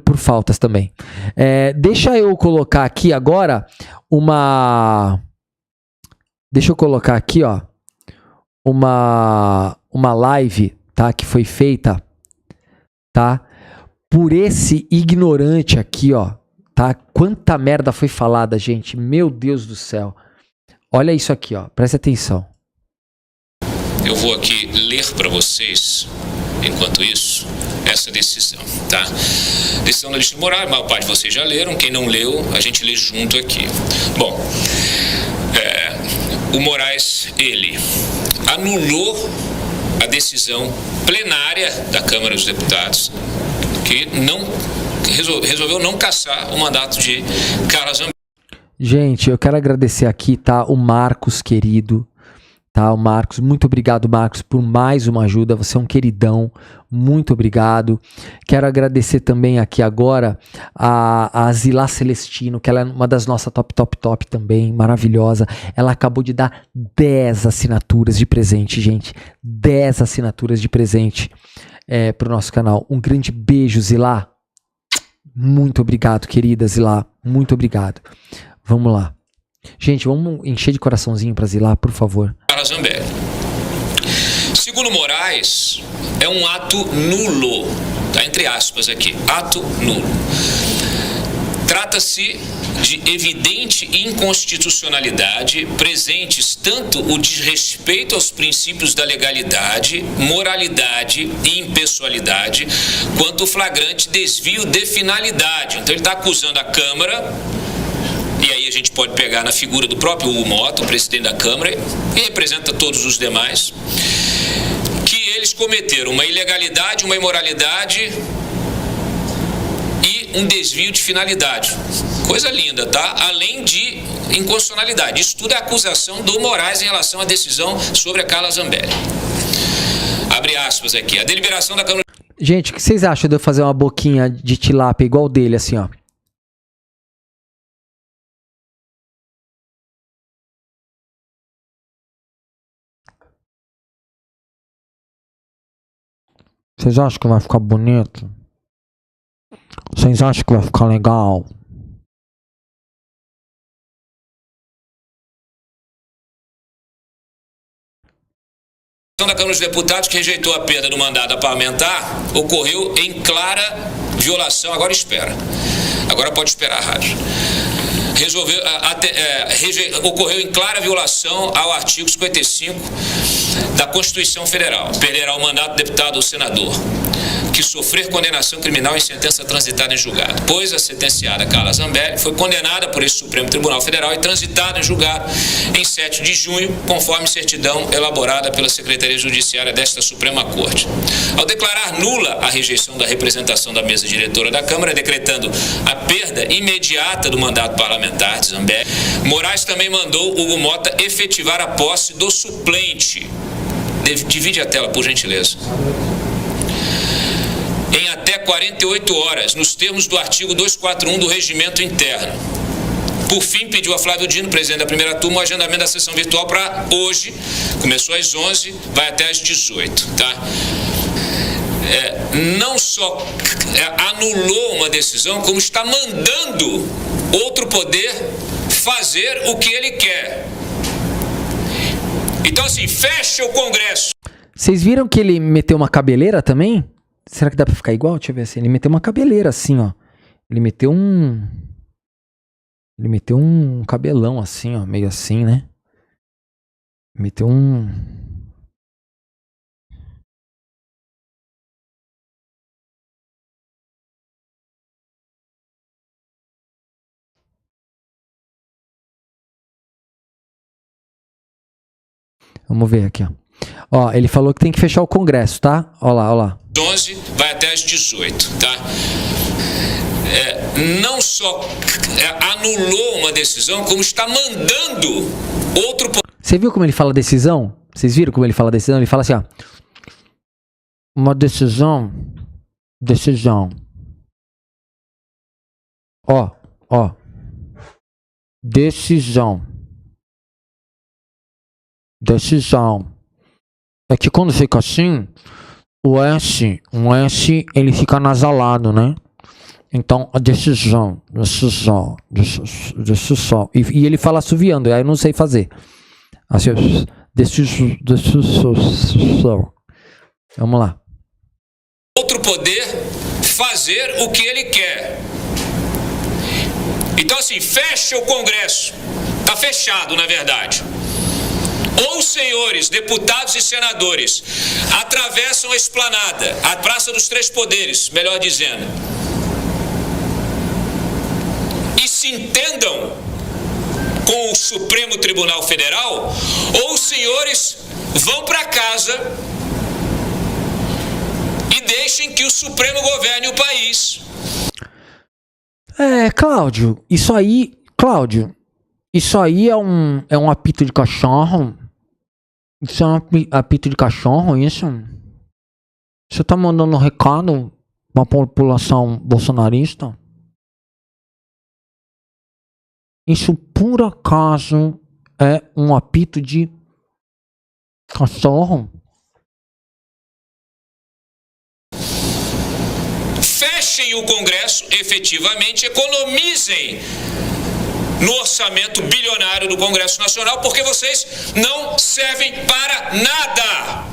por faltas também. Deixa eu colocar aqui agora deixa eu colocar aqui, ó, uma live, tá, que foi feita, tá, por esse ignorante aqui, ó, tá? Quanta merda foi falada, gente, meu Deus do céu. Olha isso aqui, ó, presta atenção. Eu vou aqui ler para vocês, enquanto isso, essa decisão, tá? Decisão da Justiça Moral, a maior parte de vocês já leram, quem não leu, a gente lê junto aqui. Bom, o Moraes, ele anulou a decisão plenária da Câmara dos Deputados, que resolveu não cassar o mandato de Carla Zambelli. Gente, eu quero agradecer aqui, tá, o Marcos, querido, tá, o Marcos, muito obrigado, Marcos, por mais uma ajuda, você é um queridão, muito obrigado. Quero agradecer também aqui agora a Zilá Celestino, que ela é uma das nossas top também, maravilhosa. Ela acabou de dar 10 assinaturas de presente, gente, 10 assinaturas de presente pro nosso canal. Um grande beijo, Zilá. Muito obrigado, querida Zilá, muito obrigado. Vamos lá. Gente, vamos encher de coraçãozinho pra Zilá, por favor. Carla Zambelli. Segundo Moraes, é um ato nulo, tá, entre aspas aqui, ato nulo. Trata-se de evidente inconstitucionalidade, presentes tanto o desrespeito aos princípios da legalidade, moralidade e impessoalidade, quanto o flagrante desvio de finalidade. Então ele está acusando a Câmara, e aí a gente pode pegar na figura do próprio Hugo Mota, o presidente da Câmara, e representa todos os demais, que eles cometeram uma ilegalidade, uma imoralidade e um desvio de finalidade. Coisa linda, tá? Além de inconstitucionalidade. Isso tudo é acusação do Moraes em relação à decisão sobre a Carla Zambelli. Abre aspas aqui. A deliberação da Câmara... Gente, o que vocês acham de eu fazer uma boquinha de tilápia igual dele, assim, ó? Vocês acham que vai ficar bonito? Vocês acham que vai ficar legal? A Câmara dos Deputados, que rejeitou a perda do mandato parlamentar, ocorreu em clara violação. Agora espera. Agora pode esperar a rádio. Ocorreu em clara violação ao artigo 55 da Constituição Federal. Perderá o mandato do deputado ou senador que sofrer condenação criminal em sentença transitada em julgado, pois a sentenciada Carla Zambelli foi condenada por esse Supremo Tribunal Federal e transitada em julgado em 7 de junho, conforme certidão elaborada pela Secretaria Judiciária desta Suprema Corte. Ao declarar nula a rejeição da representação da mesa diretora da Câmara, decretando a perda imediata do mandato parlamentar de Zambelli, Moraes também mandou Hugo Mota efetivar a posse do suplente. Divide a tela, por gentileza. Em até 48 horas, nos termos do artigo 241 do Regimento Interno. Por fim, pediu a Flávio Dino, presidente da primeira turma, o agendamento da sessão virtual para hoje. Começou às 11, vai até às 18, tá? Não só anulou uma decisão, como está mandando outro poder fazer o que ele quer. Então, assim, fecha o Congresso. Vocês viram que ele meteu uma cabeleira também? Será que dá pra ficar igual? Deixa eu ver assim. Ele meteu uma cabeleira assim, ó. Ele meteu um cabelão assim, ó. Meio assim, né? Meteu um... Vamos ver aqui, ó. Ó, ele falou que tem que fechar o Congresso, tá? Ó lá, ó lá. 11, vai até às 18, tá? Não só anulou uma decisão, como está mandando outro... Você viu como ele fala decisão? Vocês viram como ele fala decisão? Ele fala assim, ó. Uma decisão. Ó. Decisão. É que quando fica assim, um S, ele fica nasalado, né? Então, a decisão. E ele fala assoviando, aí eu não sei fazer. Assim, decisão. Vamos lá. Outro poder fazer o que ele quer. Então, assim, fecha o Congresso. Está fechado, na verdade. Ou os senhores deputados e senadores atravessam a esplanada, a Praça dos Três Poderes, melhor dizendo, e se entendam com o Supremo Tribunal Federal, ou os senhores vão para casa e deixem que o Supremo governe o país. Cláudio, isso aí é um apito de cachorro? Isso é um apito de cachorro, isso? Você tá mandando um recado pra população bolsonarista? Isso por acaso é um apito de cachorro? Fechem o Congresso, efetivamente, economizem no orçamento bilionário do Congresso Nacional, porque vocês não servem para nada.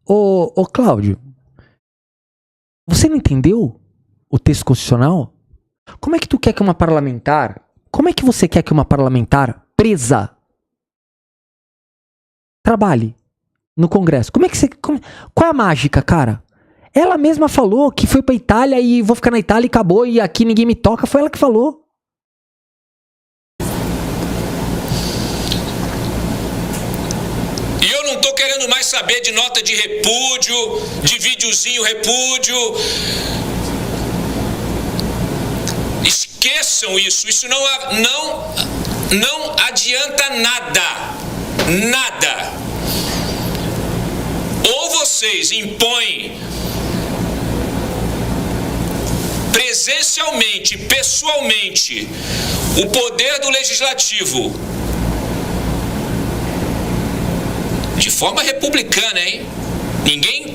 Ô Cláudio, você não entendeu o texto constitucional? Como é que tu quer que uma parlamentar, como é que você quer que uma parlamentar presa trabalhe no Congresso? Qual é a mágica, cara? Ela mesma falou que foi pra Itália e vou ficar na Itália e acabou e aqui ninguém me toca. Foi ela que falou. E eu não tô querendo mais saber de nota de repúdio, de videozinho repúdio. Esqueçam isso. Isso não adianta nada. Nada. Ou vocês impõem presencialmente, pessoalmente, o poder do legislativo de forma republicana, hein? Ninguém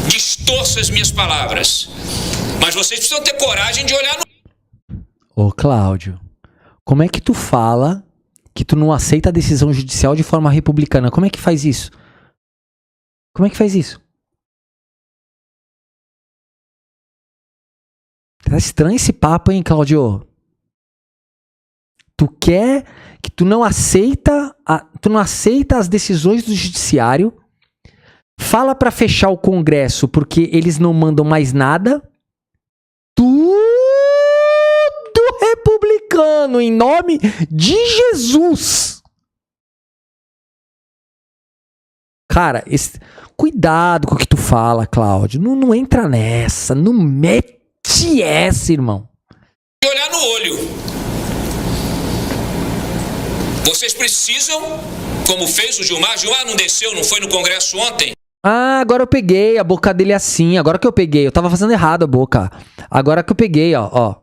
distorça as minhas palavras. Mas vocês precisam ter coragem de olhar no... Ô Cláudio, como é que tu fala que tu não aceita a decisão judicial de forma republicana? Como é que faz isso? Como é que faz isso? Tá estranho esse papo, hein, Cláudio? Tu quer que tu não aceita as decisões do judiciário, fala pra fechar o Congresso porque eles não mandam mais nada. Tudo republicano, em nome de Jesus. Cara, cuidado com o que tu fala, Cláudio. Não entra nessa, não mete essa, irmão. E olhar no olho. Vocês precisam, como fez o Gilmar. Gilmar não desceu, não foi no Congresso ontem? Ah, agora eu peguei a boca dele assim. Agora que eu peguei. Eu tava fazendo errado a boca. Agora que eu peguei, ó.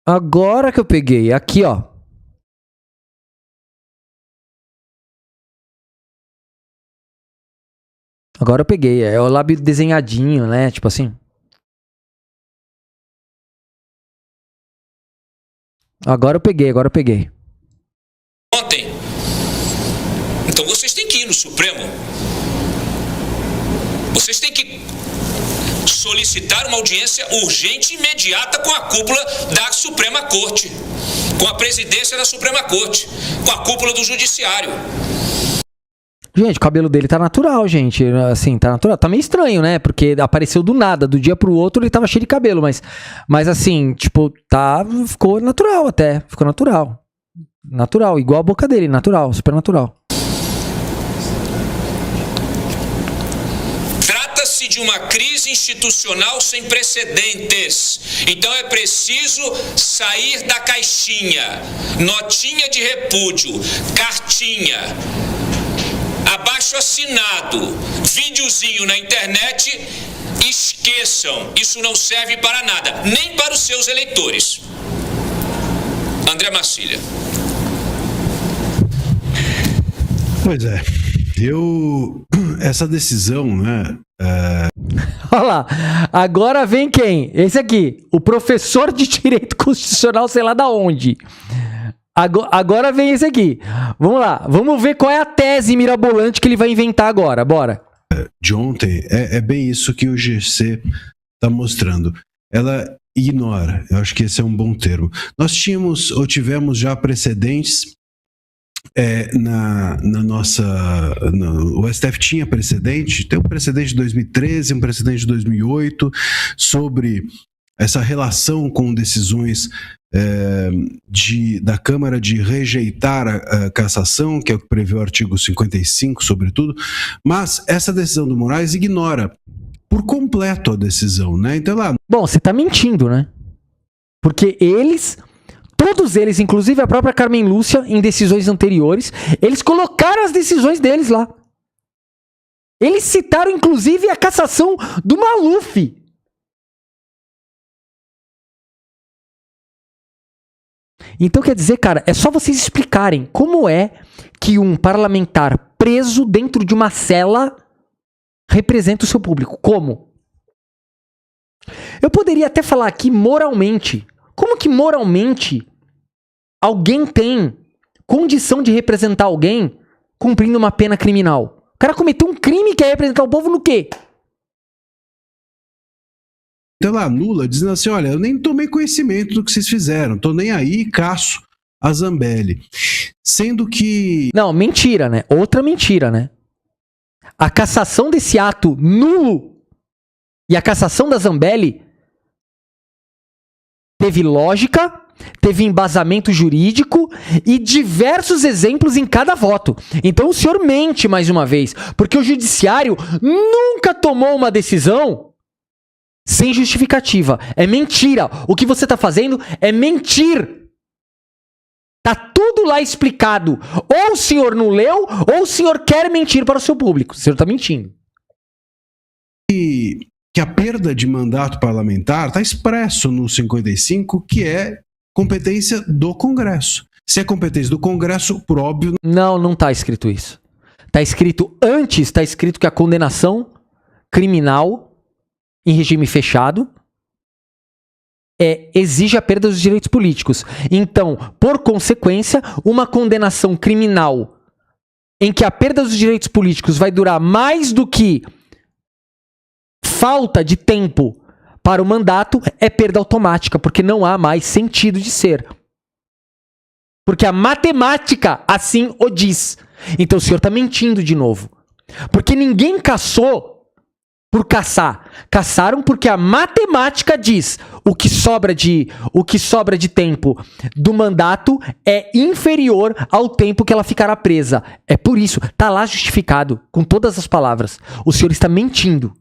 Agora que eu peguei. Aqui, ó. Agora eu peguei. É o lábio desenhadinho, né? Tipo assim. Agora eu peguei. Ontem. Então vocês têm que ir no Supremo. Vocês têm que solicitar uma audiência urgente e imediata com a cúpula da Suprema Corte. Com a presidência da Suprema Corte. Com a cúpula do Judiciário. Gente, o cabelo dele tá natural, gente. Assim, tá natural. Tá meio estranho, né? Porque apareceu do nada. Do dia pro outro ele tava cheio de cabelo. Mas assim, tipo, ficou natural até. Ficou natural. Natural. Igual a boca dele. Natural. Super natural. Trata-se de uma crise institucional sem precedentes. Então é preciso sair da caixinha. Notinha de repúdio. Cartinha. Abaixo assinado, videozinho na internet, esqueçam, isso não serve para nada, nem para os seus eleitores. André Marcília. Pois é, Essa decisão, né? Olha lá, agora vem quem? Esse aqui, o professor de Direito Constitucional, sei lá da onde. Agora vem esse aqui. Vamos lá, vamos ver qual é a tese mirabolante que ele vai inventar agora, bora. De ontem, é bem isso que o GC está mostrando. Ela ignora, eu acho que esse é um bom termo. Nós tivemos já precedentes o STF tinha precedente, tem um precedente de 2013, um precedente de 2008, sobre essa relação com decisões da Câmara de rejeitar a cassação, que é o que prevê o artigo 55, sobretudo, mas essa decisão do Moraes ignora por completo a decisão, né? Então lá... Bom, você tá mentindo, né? Porque todos eles, inclusive a própria Carmen Lúcia, em decisões anteriores, eles colocaram as decisões deles lá. Eles citaram, inclusive, a cassação do Maluf. Então, quer dizer, cara, é só vocês explicarem como é que um parlamentar preso dentro de uma cela representa o seu público. Como? Eu poderia até falar aqui moralmente. Como que moralmente alguém tem condição de representar alguém cumprindo uma pena criminal? O cara cometeu um crime e quer representar o povo no quê? Então lá, Lula dizendo assim, olha, eu nem tomei conhecimento do que vocês fizeram, tô nem aí, caço a Zambelli. Sendo que... Não, mentira, né? Outra mentira, né? A cassação desse ato nulo e a cassação da Zambelli teve lógica, teve embasamento jurídico e diversos exemplos em cada voto. Então o senhor mente mais uma vez, porque o judiciário nunca tomou uma decisão sem justificativa. É mentira. O que você está fazendo é mentir. Tá tudo lá explicado. Ou o senhor não leu, ou o senhor quer mentir para o seu público. O senhor está mentindo. Que a perda de mandato parlamentar está expresso no 55, que é competência do Congresso. Se é competência do Congresso, por óbvio... Não está escrito isso. Está escrito antes, está escrito que a condenação criminal em regime fechado exige a perda dos direitos políticos. Então, por consequência, uma condenação criminal em que a perda dos direitos políticos vai durar mais do que falta de tempo para o mandato é perda automática, porque não há mais sentido de ser. Porque a matemática assim o diz. Então o senhor está mentindo de novo. Porque ninguém caçou por caçar. Caçaram porque a matemática diz o que sobra de tempo do mandato é inferior ao tempo que ela ficará presa. É por isso, tá lá justificado, com todas as palavras. O senhor está mentindo.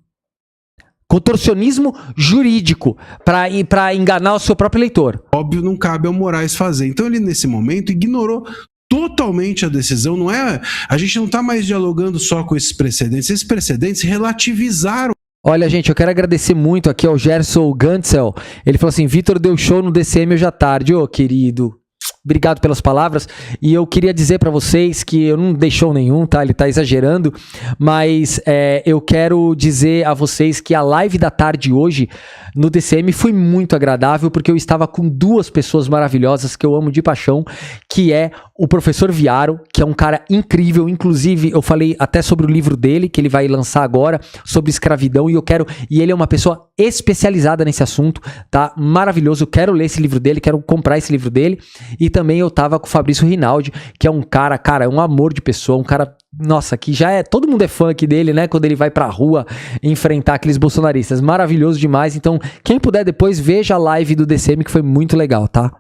Contorcionismo jurídico para enganar o seu próprio eleitor. Óbvio, não cabe ao Moraes fazer. Então ele, nesse momento, ignorou totalmente a decisão. Não é, a gente não está mais dialogando só com esses precedentes. Esses precedentes relativizaram. Olha, gente, eu quero agradecer muito aqui ao Gerson Gansel. Ele falou assim, Vitor deu show no DCM hoje à tarde. Ô, querido, obrigado pelas palavras. E eu queria dizer para vocês que eu não dei show nenhum, tá? Ele tá exagerando. Mas eu quero dizer a vocês que a live da tarde hoje no DCM foi muito agradável, porque eu estava com duas pessoas maravilhosas que eu amo de paixão, que é o professor Viaro, que é um cara incrível. Inclusive, eu falei até sobre o livro dele, que ele vai lançar agora, sobre escravidão, e ele é uma pessoa especializada nesse assunto, tá? Maravilhoso. Eu quero ler esse livro dele, quero comprar esse livro dele. E também eu tava com o Fabrício Rinaldi, que é um cara, é um amor de pessoa, um cara, nossa, que já todo mundo é fã aqui dele, né? Quando ele vai pra rua enfrentar aqueles bolsonaristas. Maravilhoso demais. Então, quem puder depois, veja a live do DCM, que foi muito legal, tá?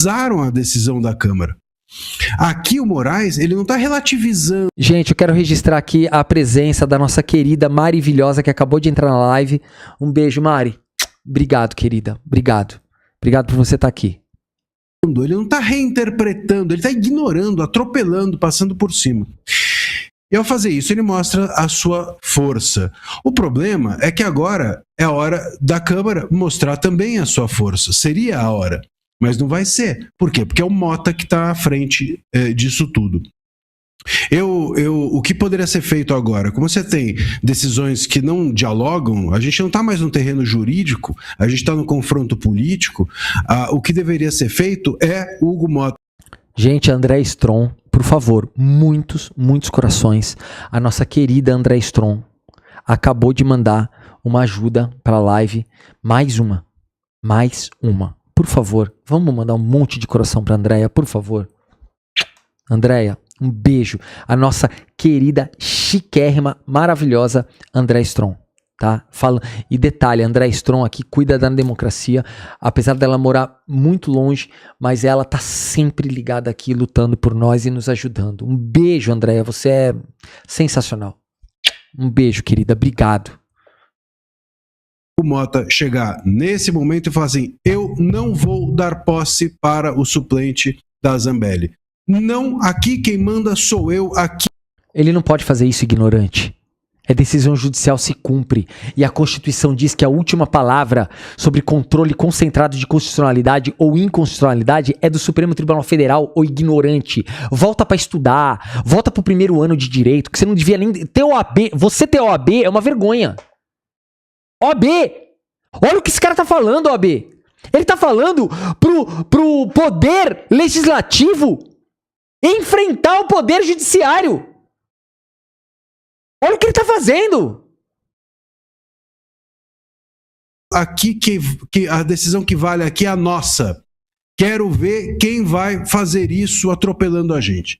Usaram a decisão da Câmara. Aqui o Moraes, ele não tá relativizando. Gente, eu quero registrar aqui a presença da nossa querida maravilhosa que acabou de entrar na live. Um beijo, Mari. Obrigado, querida. Obrigado. Obrigado por você estar aqui. Ele não está reinterpretando, ele está ignorando, atropelando, passando por cima. E ao fazer isso, ele mostra a sua força. O problema é que agora é a hora da Câmara mostrar também a sua força. Seria a hora, mas não vai ser. Por quê? Porque é o Mota que está à frente disso tudo. O que poderia ser feito agora? Como você tem decisões que não dialogam, a gente não está mais no terreno jurídico, a gente está no confronto político. O que deveria ser feito é o Hugo Mota. Gente, André Strom, por favor, muitos corações. A nossa querida André Strom acabou de mandar uma ajuda para a live. Mais uma. Por favor, vamos mandar um monte de coração para Andréia, por favor. Andréia, um beijo. A nossa querida, chiquérrima, maravilhosa André Strom, tá? E detalhe, André Strom aqui cuida da democracia, apesar dela morar muito longe, mas ela tá sempre ligada aqui, lutando por nós e nos ajudando. Um beijo, Andréia, você é sensacional. Um beijo, querida, obrigado. O Mota chegar nesse momento e falar assim: eu não vou dar posse para o suplente da Zambelli. Não, aqui quem manda sou eu, aqui. Ele não pode fazer isso, ignorante. A decisão judicial se cumpre e a Constituição diz que a última palavra sobre controle concentrado de constitucionalidade ou inconstitucionalidade é do Supremo Tribunal Federal, ou ignorante. Volta pra estudar, volta pro primeiro ano de direito, que você não devia nem ter OAB. Você ter OAB é uma vergonha. OAB! Olha o que esse cara tá falando, OAB. Ele tá falando pro poder legislativo enfrentar o poder judiciário. Olha o que ele tá fazendo. Aqui que a decisão que vale aqui é a nossa. Quero ver quem vai fazer isso atropelando a gente.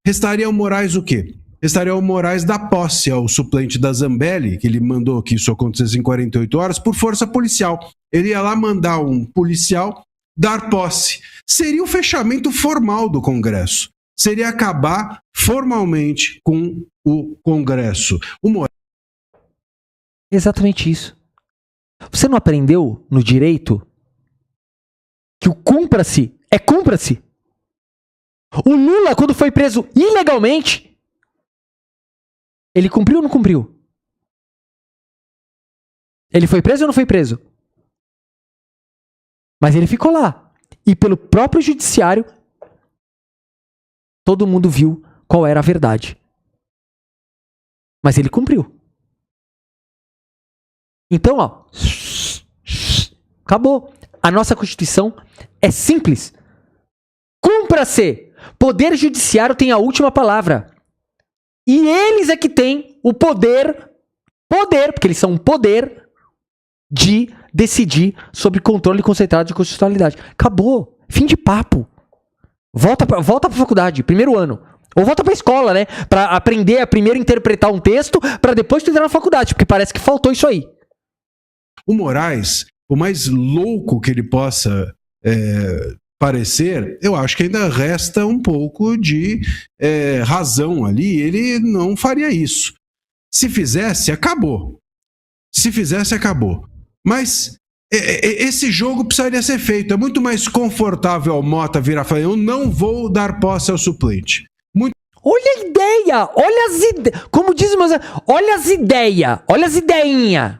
Restaria ao Moraes o quê? Restaria ao Moraes dar posse ao suplente da Zambelli, que ele mandou que isso acontecesse em 48 horas, por força policial. Ele ia lá mandar um policial dar posse. Seria o fechamento formal do Congresso. Seria acabar formalmente com o Congresso. O Moraes... Exatamente isso. Você não aprendeu no direito que o cumpra-se é cumpra-se? O Lula, quando foi preso ilegalmente, ele cumpriu ou não cumpriu? Ele foi preso ou não foi preso? Mas ele ficou lá. E pelo próprio judiciário, todo mundo viu qual era a verdade. Mas ele cumpriu. Então, ó, acabou. A nossa Constituição é simples. Cumpra-se. Poder judiciário tem a última palavra. E eles é que têm o poder, porque eles são um poder de decidir sobre controle concentrado de constitucionalidade. Acabou. Fim de papo. Volta pra faculdade, primeiro ano. Ou volta pra escola, né? Pra aprender a primeiro interpretar um texto, pra depois tu entrar na faculdade, porque parece que faltou isso aí. O Moraes, por mais louco que ele possa parecer, eu acho que ainda resta um pouco de razão ali. Ele não faria isso. Se fizesse, acabou. Mas esse jogo precisaria ser feito. É muito mais confortável ao Mota virar e falar: eu não vou dar posse ao suplente. Olha a ideia! Olha as ideias! Como diz o meu Zé, olha as ideias! Olha as ideinhas!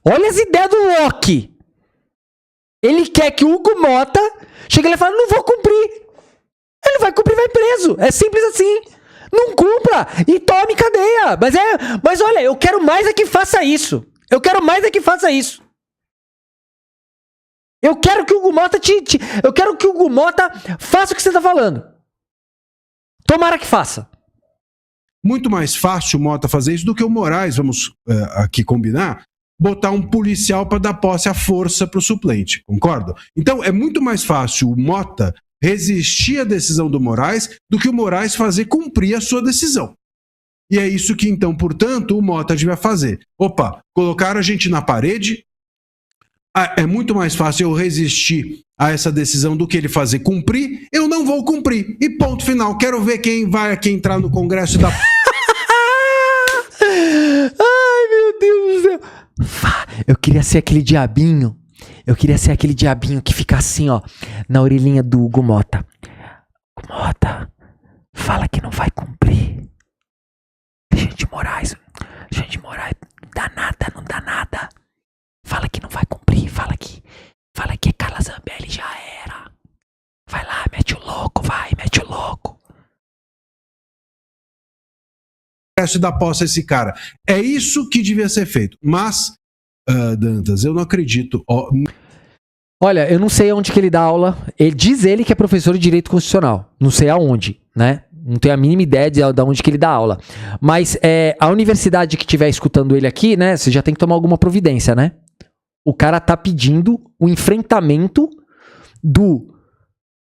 Olha as ideias do Loki! Ele quer que o Hugo Mota chegue lá e fale: não vou cumprir! Ele vai cumprir, vai preso! É simples assim! Não cumpra e tome cadeia! Mas olha, eu quero mais é que faça isso! Eu quero que o Hugo Mota eu quero que o Hugo Mota faça o que você tá falando. Tomara que faça. Muito mais fácil o Mota fazer isso do que o Moraes, vamos aqui combinar, botar um policial para dar posse à força pro suplente, concorda? Então é muito mais fácil o Mota resistir à decisão do Moraes do que o Moraes fazer cumprir a sua decisão. E é isso que, então, portanto, o Mota devia fazer. Opa, colocaram a gente na parede. É muito mais fácil eu resistir a essa decisão do que ele fazer cumprir. Eu não vou cumprir. E ponto final. Quero ver quem vai aqui entrar no Congresso da... Ai, meu Deus do céu. Eu queria ser aquele diabinho. Que fica assim, ó, na orelhinha do Hugo Mota. Hugo Mota, fala que não vai cumprir. Gente Moraes, não dá nada. Fala que não vai cumprir, fala que Carla Zambelli já era. Vai lá, mete o louco. e dar posse a esse cara. É isso que devia ser feito. Mas, Dantas, eu não acredito. Olha, eu não sei onde que ele dá aula. Diz ele que é professor de Direito Constitucional. Não sei aonde, né? Não tenho a mínima ideia de onde que ele dá aula. Mas a universidade que estiver escutando ele aqui, né? Você já tem que tomar alguma providência, né? O cara tá pedindo o enfrentamento do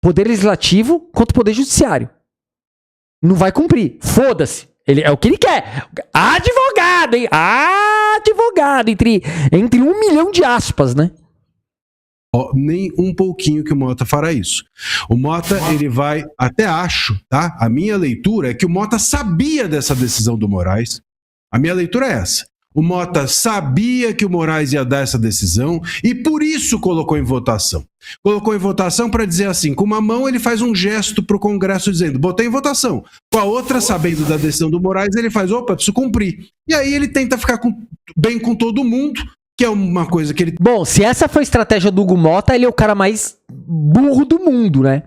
Poder Legislativo contra o Poder Judiciário. Não vai cumprir. Foda-se. É o que ele quer. Advogado, hein? Advogado. Entre 1 milhão de aspas, né? Nem um pouquinho que o Mota fará isso. O Mota, ele vai, até acho, tá? A minha leitura é que o Mota sabia dessa decisão do Moraes. A minha leitura é essa. O Mota sabia que o Moraes ia dar essa decisão e por isso colocou em votação. Colocou em votação para dizer assim, com uma mão ele faz um gesto para o Congresso dizendo, botei em votação. Com a outra, sabendo da decisão do Moraes, ele faz, opa, preciso cumprir. E aí ele tenta ficar bem com todo mundo, que é uma coisa que ele... Bom, se essa foi a estratégia do Hugo Mota, ele é o cara mais burro do mundo, né?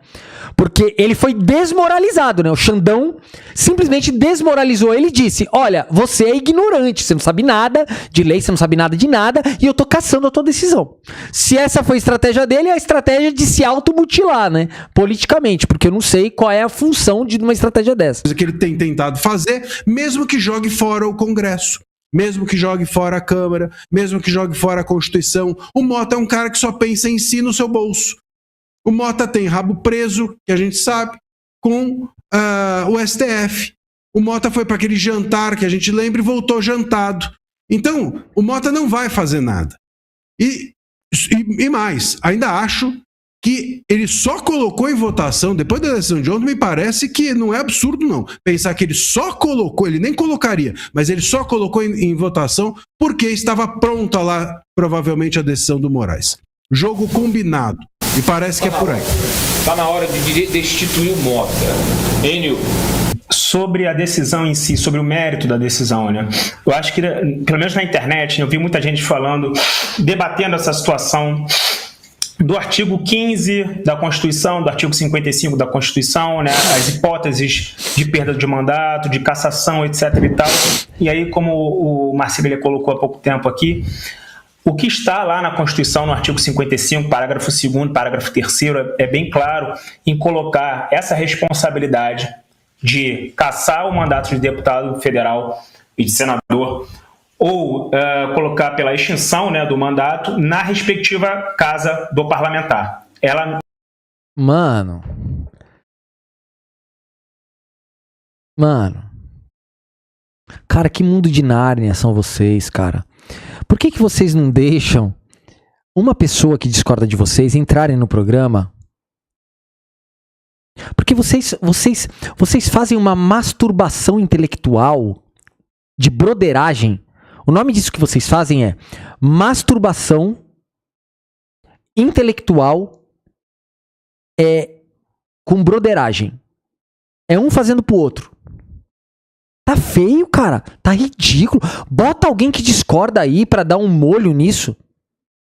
Porque ele foi desmoralizado, né? O Xandão simplesmente desmoralizou ele e disse, olha, você é ignorante, você não sabe nada de lei, você não sabe nada de nada, e eu tô caçando a tua decisão. Se essa foi a estratégia dele, é a estratégia de se automutilar, né? Politicamente, porque eu não sei qual é a função de uma estratégia dessa. Que ele tem tentado fazer, mesmo que jogue fora o Congresso. Mesmo que jogue fora a Câmara, mesmo que jogue fora a Constituição, o Mota é um cara que só pensa em si no seu bolso. O Mota tem rabo preso, que a gente sabe, com o STF. O Mota foi para aquele jantar que a gente lembra e voltou jantado. Então, o Mota não vai fazer nada. E mais, ainda acho que ele só colocou em votação, depois da decisão de ontem, me parece que não é absurdo não, pensar que ele só colocou, ele nem colocaria, mas ele só colocou em votação porque estava pronta lá, provavelmente, a decisão do Moraes. Jogo combinado, e parece que é por aí. Está na hora de destituir o Mota. Enio. Sobre a decisão em si, sobre o mérito da decisão, né? Eu acho que, pelo menos na internet, eu vi muita gente falando, debatendo essa situação do artigo 15 da Constituição, do artigo 55 da Constituição, né, as hipóteses de perda de mandato, de cassação, etc. e tal. E aí, como o Marcílio colocou há pouco tempo aqui, o que está lá na Constituição, no artigo 55, parágrafo 2º, parágrafo 3º, é bem claro em colocar essa responsabilidade de cassar o mandato de deputado federal e de senador, ou colocar pela extinção, né, do mandato na respectiva casa do parlamentar. Mano. Cara, que mundo de Nárnia são vocês, cara? Por que vocês não deixam uma pessoa que discorda de vocês entrarem no programa? Porque vocês fazem uma masturbação intelectual de broderagem. O nome disso que vocês fazem é masturbação intelectual com broderagem. É um fazendo pro outro. Tá feio, cara. Tá ridículo. Bota alguém que discorda aí pra dar um molho nisso.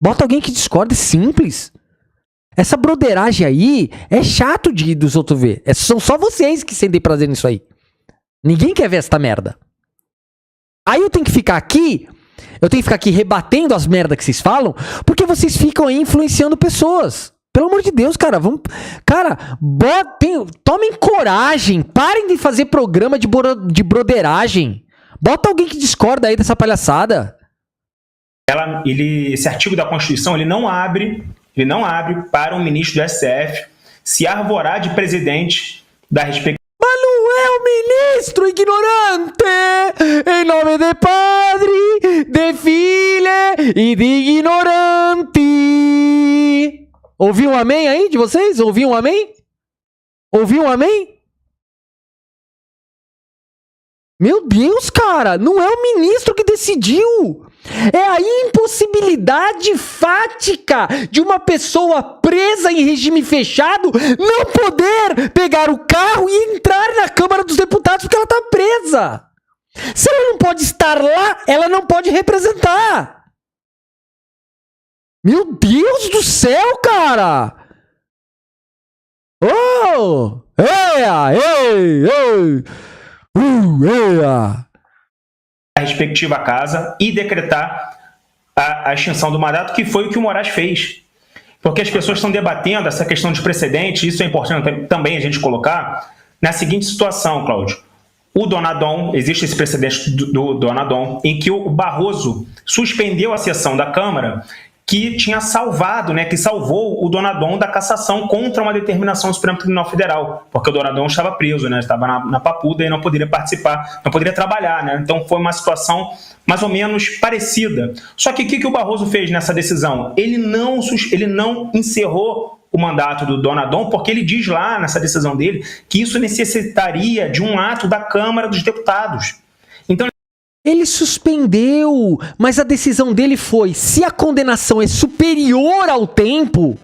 Bota alguém que discorda, é simples. Essa broderagem aí é chato dos outros ver. São só vocês que sentem prazer nisso aí. Ninguém quer ver essa merda. Aí eu tenho que ficar aqui rebatendo as merdas que vocês falam, porque vocês ficam aí influenciando pessoas. Pelo amor de Deus, cara, tomem coragem, parem de fazer programa de broderagem. Bota alguém que discorda aí dessa palhaçada. Esse artigo da Constituição, ele não abre para um ministro do STF se arvorar de presidente da respectiva... Ministro ignorante, em nome de Padre, de Filho e de ignorante. Ouviu um amém aí de vocês? Ouviu um amém? Ouviu um amém? Meu Deus, cara, não é o ministro que decidiu. É a impossibilidade fática de uma pessoa presa em regime fechado não poder pegar o carro e entrar na Câmara dos Deputados porque ela está presa. Se ela não pode estar lá, ela não pode representar. Meu Deus do céu, cara! Oh! Eia! Ei! Ei! Eia! a respectiva casa e decretar a extinção do mandato, que foi o que o Moraes fez. Porque as pessoas estão debatendo essa questão de precedente, isso é importante também a gente colocar, na seguinte situação, Cláudio. O Donadon, existe esse precedente do Donadon, em que o Barroso suspendeu a sessão da Câmara que tinha salvado, né, que salvou o Donadon da cassação contra uma determinação do Supremo Tribunal Federal, porque o Donadon estava preso, né, estava na papuda e não poderia participar, não poderia trabalhar, né, então foi uma situação mais ou menos parecida. Só que o que o Barroso fez nessa decisão? Ele não encerrou o mandato do Donadon, porque ele diz lá nessa decisão dele que isso necessitaria de um ato da Câmara dos Deputados. Então, ele suspendeu, mas a decisão dele foi, se a condenação é superior ao tempo,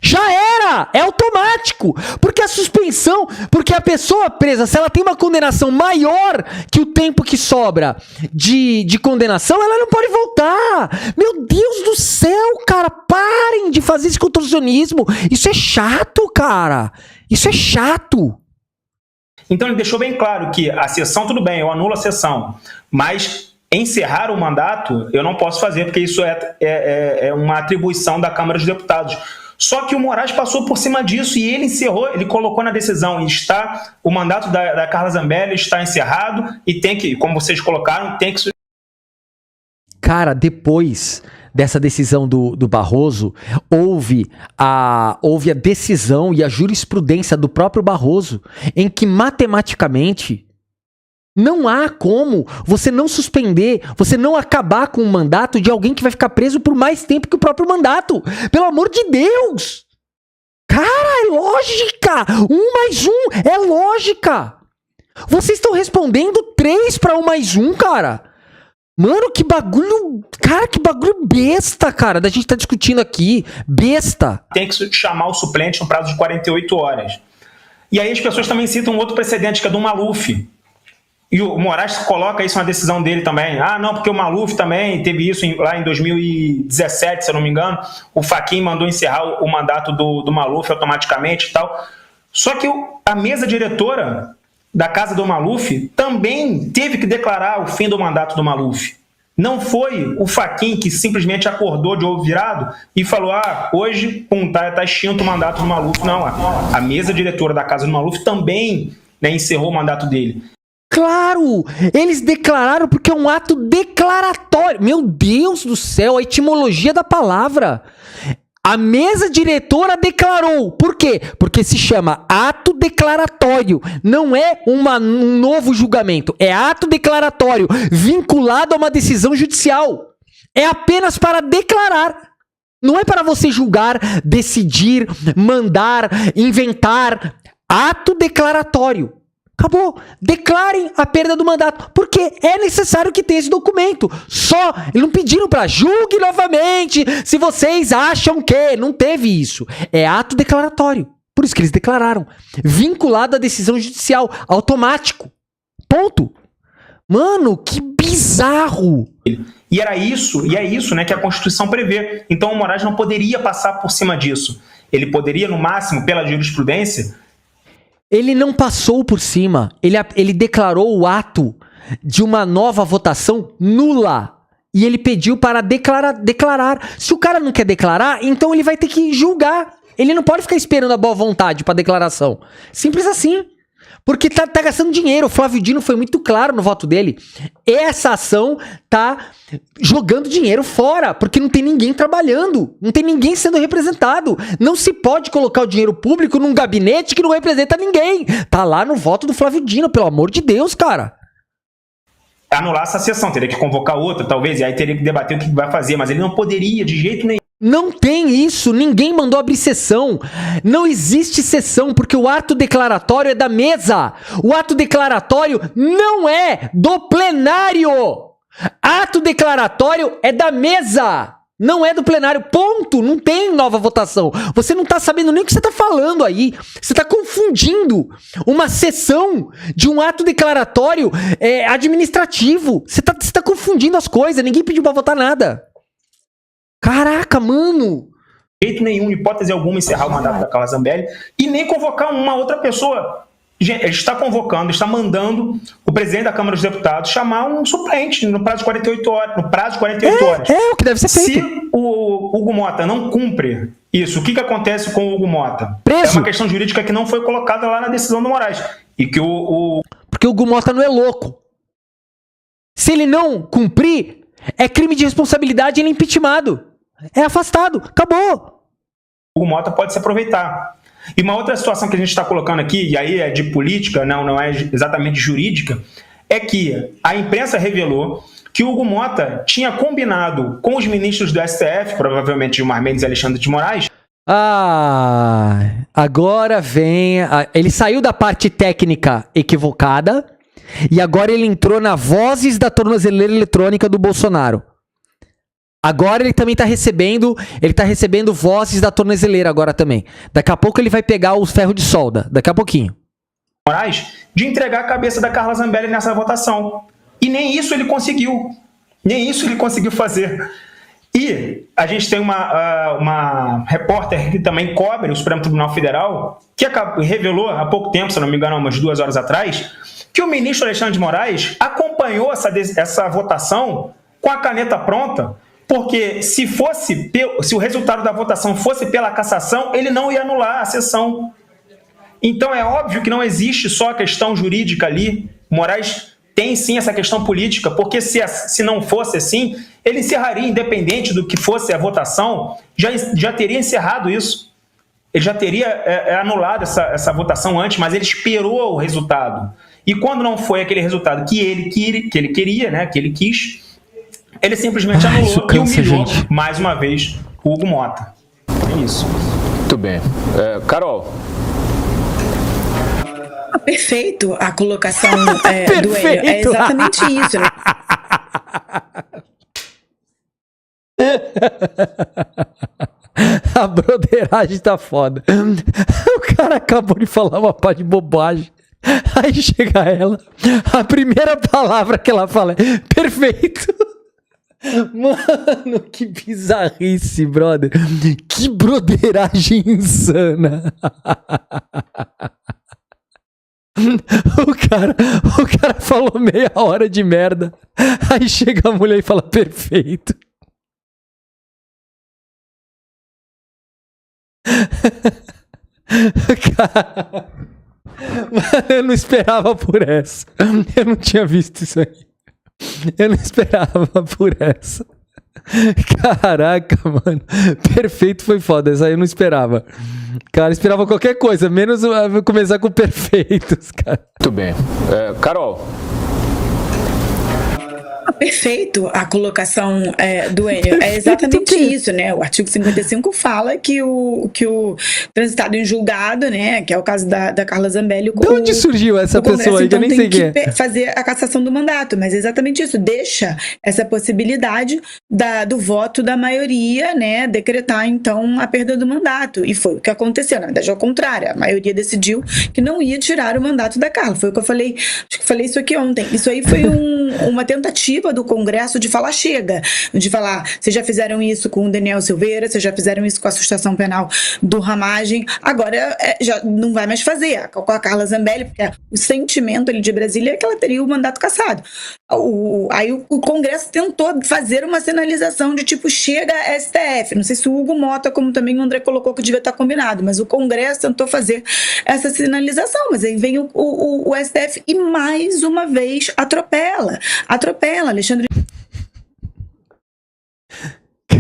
já era, é automático, porque a suspensão, porque a pessoa presa, se ela tem uma condenação maior que o tempo que sobra de condenação, ela não pode voltar. Meu Deus do céu, cara, parem de fazer esse contorcionismo, isso é chato, cara, isso é chato. Então ele deixou bem claro que a sessão, tudo bem, eu anulo a sessão, mas encerrar o mandato eu não posso fazer, porque isso é uma atribuição da Câmara dos Deputados. Só que o Moraes passou por cima disso e ele encerrou, ele colocou na decisão, o mandato da Carla Zambelli está encerrado e tem que, como vocês colocaram, tem que... Cara, depois dessa decisão do Barroso, houve a decisão e a jurisprudência do próprio Barroso, em que matematicamente não há como você não suspender, você não acabar com o mandato de alguém que vai ficar preso por mais tempo que o próprio mandato. Pelo amor de Deus! Cara, é lógica! 1+1 é lógica! Vocês estão respondendo 3 para 1+1, cara! Mano, que bagulho... Cara, que bagulho besta, cara, da gente tá discutindo aqui. Besta. Tem que chamar o suplente no prazo de 48 horas. E aí as pessoas também citam um outro precedente, que é do Maluf. E o Moraes coloca isso na decisão dele também. Ah, não, porque o Maluf também teve isso lá em 2017, se eu não me engano. O Fachin mandou encerrar o mandato do Maluf automaticamente e tal. Só que a mesa diretora da casa do Maluf também teve que declarar o fim do mandato do Maluf. Não foi o Fachin que simplesmente acordou de ovo virado e falou, hoje tá extinto o mandato do Maluf. Não, a mesa diretora da casa do Maluf também, né, encerrou o mandato dele. Claro! Eles declararam porque é um ato declaratório. Meu Deus do céu, a etimologia da palavra. A mesa diretora declarou. Por quê? Porque se chama ato declaratório. Não é um novo julgamento. É ato declaratório vinculado a uma decisão judicial. É apenas para declarar. Não é para você julgar, decidir, mandar, inventar. Ato declaratório. Acabou. Declarem a perda do mandato. Porque é necessário que tenha esse documento. Só. Eles não pediram para julgue novamente se vocês acham que. Não teve isso. É ato declaratório. Por isso que eles declararam. Vinculado à decisão judicial. Automático. Ponto. Mano, que bizarro. E é isso, né, que a Constituição prevê. Então o Moraes não poderia passar por cima disso. Ele poderia, no máximo, pela jurisprudência... Ele não passou por cima. Ele declarou o ato de uma nova votação nula. E ele pediu para declarar. Se o cara não quer declarar, então ele vai ter que julgar. Ele não pode ficar esperando a boa vontade para declaração. Simples assim. Porque tá gastando dinheiro. O Flávio Dino foi muito claro no voto dele. Essa ação tá jogando dinheiro fora, porque não tem ninguém trabalhando, não tem ninguém sendo representado. Não se pode colocar o dinheiro público num gabinete que não representa ninguém. Tá lá no voto do Flávio Dino, pelo amor de Deus, cara. Anular essa sessão, teria que convocar outra, talvez, e aí teria que debater o que vai fazer, mas ele não poderia de jeito nenhum. Não tem isso, ninguém mandou abrir sessão. Não existe sessão, porque o ato declaratório é da mesa. O ato declaratório não é do plenário. Ato declaratório é da mesa, não é do plenário, ponto. Não tem nova votação. Você não tá sabendo nem o que você tá falando aí. Você tá confundindo uma sessão de um ato declaratório administrativo. Você tá confundindo as coisas, ninguém pediu pra votar nada. Caraca, mano! De jeito nenhum, hipótese alguma, encerrar o mandato da Carla Zambelli e nem convocar uma outra pessoa. Ele está convocando, está mandando o presidente da Câmara dos Deputados chamar um suplente no prazo de 48 horas. É o que deve ser feito. Se o Hugo Mota não cumpre isso, o que acontece com o Hugo Mota? Preso. É uma questão jurídica que não foi colocada lá na decisão do Moraes. E que Porque o Hugo Mota não é louco. Se ele não cumprir, é crime de responsabilidade e ele é impeachmentado. É afastado. Acabou. O Hugo Mota pode se aproveitar. E uma outra situação que a gente está colocando aqui, e aí é de política, não é exatamente jurídica, é que a imprensa revelou que o Hugo Mota tinha combinado com os ministros do STF, provavelmente Gilmar Mendes e Alexandre de Moraes. Agora vem... Ele saiu da parte técnica equivocada e agora ele entrou na vozes da tornozeleira eletrônica do Bolsonaro. Agora ele também tá recebendo vozes da tornozeleira agora também. Daqui a pouco ele vai pegar os ferros de solda, daqui a pouquinho. Moraes, de entregar a cabeça da Carla Zambelli nessa votação. E nem isso ele conseguiu. Nem isso ele conseguiu fazer. E a gente tem uma repórter que também cobre o Supremo Tribunal Federal, que revelou há pouco tempo, se não me engano, umas 2 horas atrás, que o ministro Alexandre de Moraes acompanhou essa votação com a caneta pronta, porque se o resultado da votação fosse pela cassação, ele não ia anular a sessão. Então é óbvio que não existe só a questão jurídica ali. Moraes tem sim essa questão política, porque se não fosse assim, ele encerraria, independente do que fosse a votação, já teria encerrado isso. Ele já teria anulado essa votação antes, mas ele esperou o resultado. E quando não foi aquele resultado que ele queria, né, que ele quis, ele simplesmente anulou e humilhou, mais uma vez, o Hugo Mota. É isso. Muito bem. Carol. Perfeito a colocação do Enio. É exatamente isso, né? A broderagem tá foda. O cara acabou de falar uma pá de bobagem. Aí chega ela, a primeira palavra que ela fala é perfeito. Mano, que bizarrice, brother. Que broderagem insana. O cara falou meia hora de merda. Aí chega a mulher e fala perfeito. Cara, mano, eu não esperava por essa. Eu não tinha visto isso aí. Eu não esperava por essa. Caraca, mano. Perfeito foi foda. Essa aí eu não esperava. Cara, esperava qualquer coisa, menos começar com perfeitos, cara. Muito bem. Carol. Perfeito a colocação do Enio. É exatamente isso, né? O artigo 55 fala que o transitado em julgado, né? Que é o caso da Carla Zambelli. De onde surgiu essa pessoa aí? Então, que eu nem sei quem é. Fazer a cassação do mandato, mas é exatamente isso. Deixa essa possibilidade do voto da maioria, né? Decretar, então, a perda do mandato. E foi o que aconteceu. Na verdade, ao contrário. A maioria decidiu que não ia tirar o mandato da Carla. Foi o que eu falei. Acho que falei isso aqui ontem. Isso aí foi uma tentativa do Congresso de falar chega, de falar, vocês já fizeram isso com o Daniel Silveira, vocês já fizeram isso com a sustação penal do Ramagem, agora já não vai mais fazer com a Carla Zambelli, porque o sentimento ali de Brasília é que ela teria o mandato cassado. Aí o Congresso tentou fazer uma sinalização de tipo, chega STF, não sei se o Hugo Mota, como também o André colocou que devia estar combinado, mas o Congresso tentou fazer essa sinalização, mas aí vem o STF e mais uma vez atropela, Alexandre.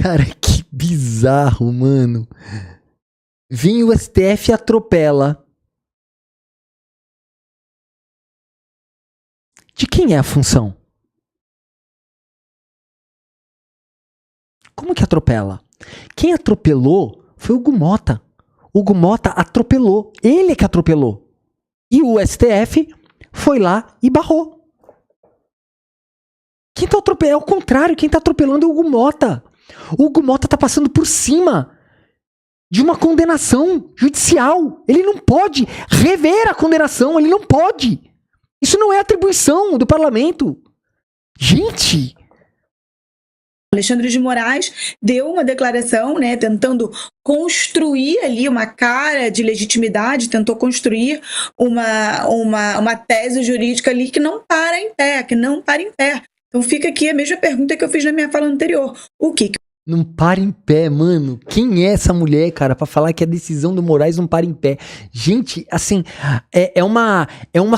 Cara, que bizarro, mano. Vem o STF e atropela. De quem é a função? Como que atropela? Quem atropelou foi o Hugo Mota. O Hugo Mota atropelou. Ele é que atropelou. E o STF foi lá e barrou. Quem tá atropelando? É o contrário, quem tá atropelando é o Hugo Mota. O Hugo Mota tá passando por cima de uma condenação judicial. Ele não pode rever a condenação, ele não pode. Isso não é atribuição do parlamento. Gente, Alexandre de Moraes deu uma declaração, né, tentando construir ali uma cara de legitimidade, tentou construir uma tese jurídica ali que não para em pé, Então fica aqui a mesma pergunta que eu fiz na minha fala anterior. O que Não para em pé, mano. Quem é essa mulher, cara, pra falar que a decisão do Moraes não para em pé? Gente, assim, é uma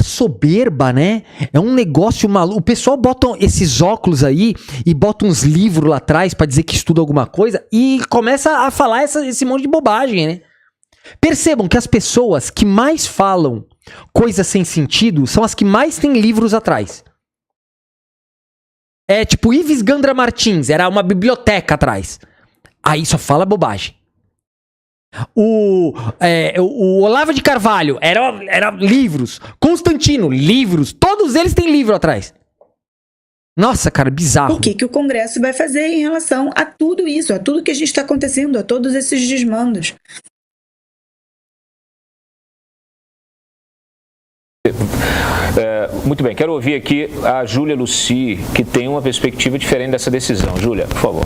soberba, né? É um negócio maluco. O pessoal bota esses óculos aí e bota uns livros lá atrás pra dizer que estuda alguma coisa e começa a falar esse monte de bobagem, né? Percebam que as pessoas que mais falam coisas sem sentido são as que mais têm livros atrás. É tipo Ives Gandra Martins, era uma biblioteca atrás. Aí só fala bobagem. O Olavo de Carvalho era livros. Constantino, livros. Todos eles têm livro atrás. Nossa, cara, bizarro. O que o Congresso vai fazer em relação a tudo isso, a tudo que a gente está acontecendo, a todos esses desmandos? Muito bem, quero ouvir aqui a Júlia Luci, que tem uma perspectiva diferente dessa decisão. Júlia, por favor.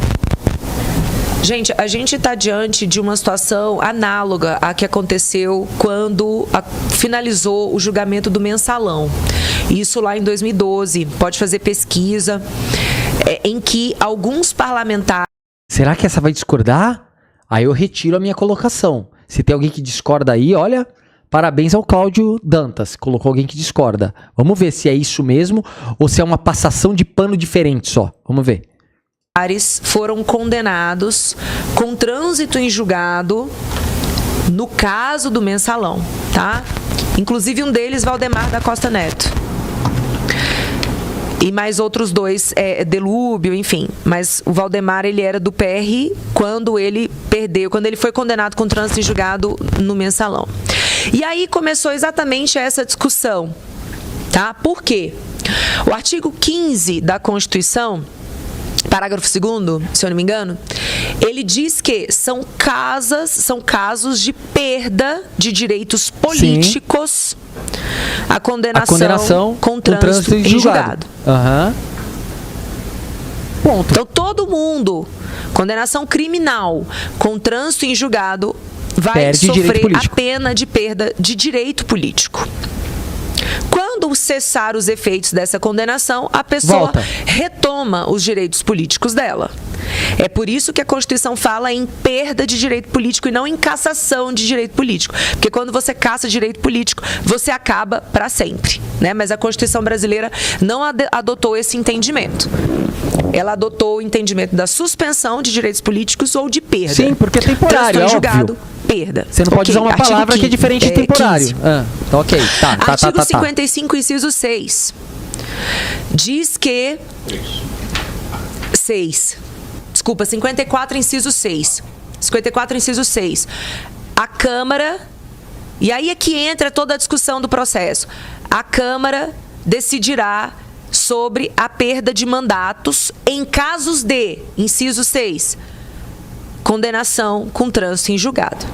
Gente, a gente está diante de uma situação análoga à que aconteceu quando finalizou o julgamento do Mensalão. Isso lá em 2012. Pode fazer pesquisa, em que alguns parlamentares... Será que essa vai discordar? Aí eu retiro a minha colocação. Se tem alguém que discorda aí, olha... Parabéns ao Cláudio Dantas, colocou alguém que discorda. Vamos ver se é isso mesmo ou se é uma passação de pano diferente só. Vamos ver. Foram condenados com trânsito em julgado no caso do Mensalão, tá? Inclusive um deles, Valdemar da Costa Neto. E mais outros dois, Delúbio, enfim. Mas o Valdemar, ele era do PR quando ele foi condenado com trânsito em julgado no Mensalão. E aí começou exatamente essa discussão, tá? Por quê? O artigo 15 da Constituição, parágrafo 2º, se eu não me engano, ele diz que são casos de perda de direitos políticos. Sim. A condenação com trânsito em julgado. Uhum. Ponto. Então, todo mundo, condenação criminal com trânsito em julgado, vai sofrer a pena de perda de direito político. Quando cessar os efeitos dessa condenação, a pessoa retoma os direitos políticos dela. É por isso que a Constituição fala em perda de direito político e não em cassação de direito político. Porque quando você caça direito político, você acaba para sempre, né? Mas a Constituição brasileira não adotou esse entendimento. Ela adotou o entendimento da suspensão de direitos políticos ou de perda. Sim, porque é temporário, é julgado, óbvio. Perda. Você não pode usar uma palavra 15, que é diferente de temporário. Tá ok. Artigo 55, inciso 6. Diz que... 54, inciso 6. 54, inciso 6. A Câmara... E aí é que entra toda a discussão do processo. A Câmara decidirá sobre a perda de mandatos em casos de, inciso 6, condenação com trânsito em julgado.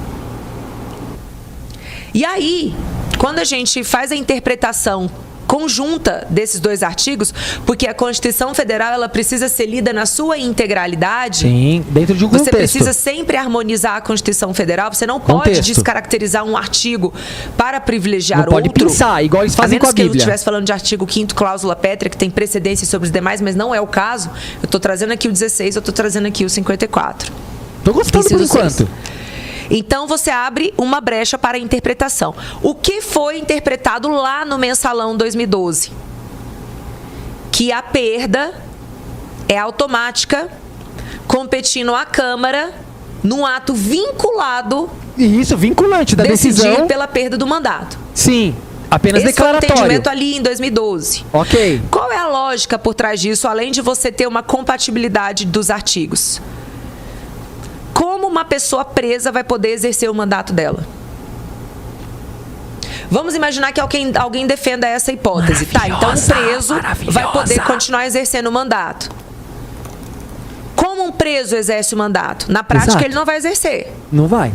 E aí, quando a gente faz a interpretação conjunta desses dois artigos, porque a Constituição Federal ela precisa ser lida na sua integralidade. Sim, dentro de um contexto. Você precisa sempre harmonizar a Constituição Federal, você não pode descaracterizar um artigo para privilegiar outro. Não pode pensar, igual eles fazem com a Bíblia. A menos que eu estivesse falando de artigo 5º, cláusula pétrea, que tem precedência sobre os demais, mas não é o caso. Eu estou trazendo aqui o 16, eu estou trazendo aqui o 54. Estou gostando por enquanto. Então, você abre uma brecha para a interpretação. O que foi interpretado lá no Mensalão 2012? Que a perda é automática, competindo à Câmara, num ato vinculado... Isso, vinculante da decisão. Decidir pela perda do mandato. Sim, apenas declaratório. Esse foi o entendimento ali em 2012. Ok. Qual é a lógica por trás disso, além de você ter uma compatibilidade dos artigos? Como uma pessoa presa vai poder exercer o mandato dela? Vamos imaginar que alguém defenda essa hipótese. Tá, então o preso vai poder continuar exercendo o mandato. Como um preso exerce o mandato? Na prática, ele não vai exercer. Não vai.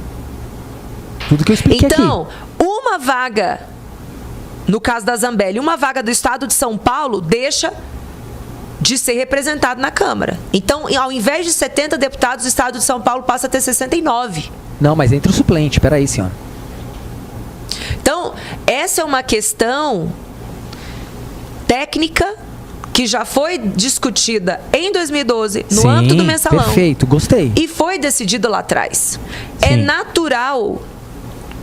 Tudo que eu expliquei aqui. Então, uma vaga, no caso da Zambelli, uma vaga do Estado de São Paulo deixa de ser representado na Câmara. Então, ao invés de 70 deputados, o Estado de São Paulo passa a ter 69. Não, mas entre o suplente, peraí, senhora. Então, essa é uma questão técnica que já foi discutida em 2012, no âmbito do mensalão. Perfeito, gostei. E foi decidido lá atrás. Sim. É natural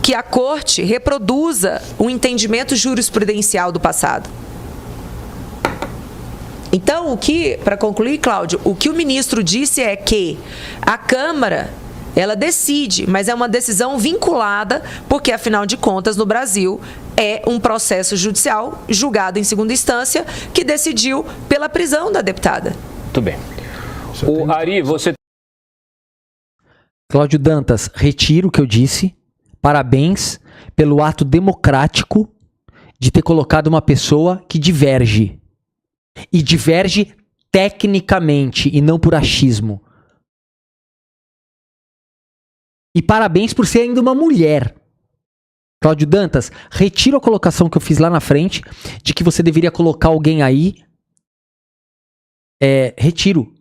que a Corte reproduza o entendimento jurisprudencial do passado. Então, para concluir, Cláudio, o que o ministro disse é que a Câmara, ela decide, mas é uma decisão vinculada, porque, afinal de contas, no Brasil, é um processo judicial julgado em segunda instância que decidiu pela prisão da deputada. Muito bem. O Ari, você... Cláudio Dantas, retiro o que eu disse. Parabéns pelo ato democrático de ter colocado uma pessoa que diverge. E diverge tecnicamente e não por achismo. E parabéns por ser ainda uma mulher. Cláudio Dantas, retiro a colocação que eu fiz lá na frente de que você deveria colocar alguém aí. Retiro.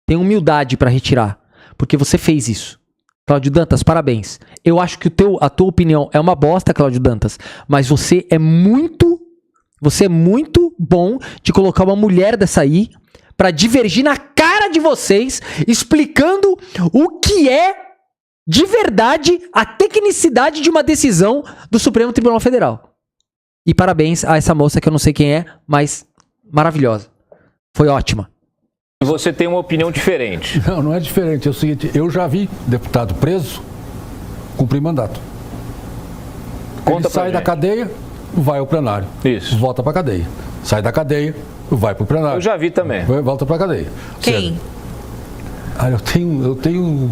Tenho humildade para retirar. Porque você fez isso. Cláudio Dantas, parabéns. Eu acho que a tua opinião é uma bosta, Cláudio Dantas. Mas você é muito bom de colocar uma mulher dessa aí para divergir na cara de vocês, explicando o que é de verdade a tecnicidade de uma decisão do Supremo Tribunal Federal. E parabéns a essa moça que eu não sei quem é, mas maravilhosa. Foi ótima. Você tem uma opinião diferente. Não é diferente. É o seguinte, eu já vi deputado preso cumprir mandato. Ele sai da cadeia, vai ao plenário. Isso. Volta para a cadeia. Sai da cadeia, vai para o plenário. Eu já vi também. Volta para a cadeia. Quem? Eu tenho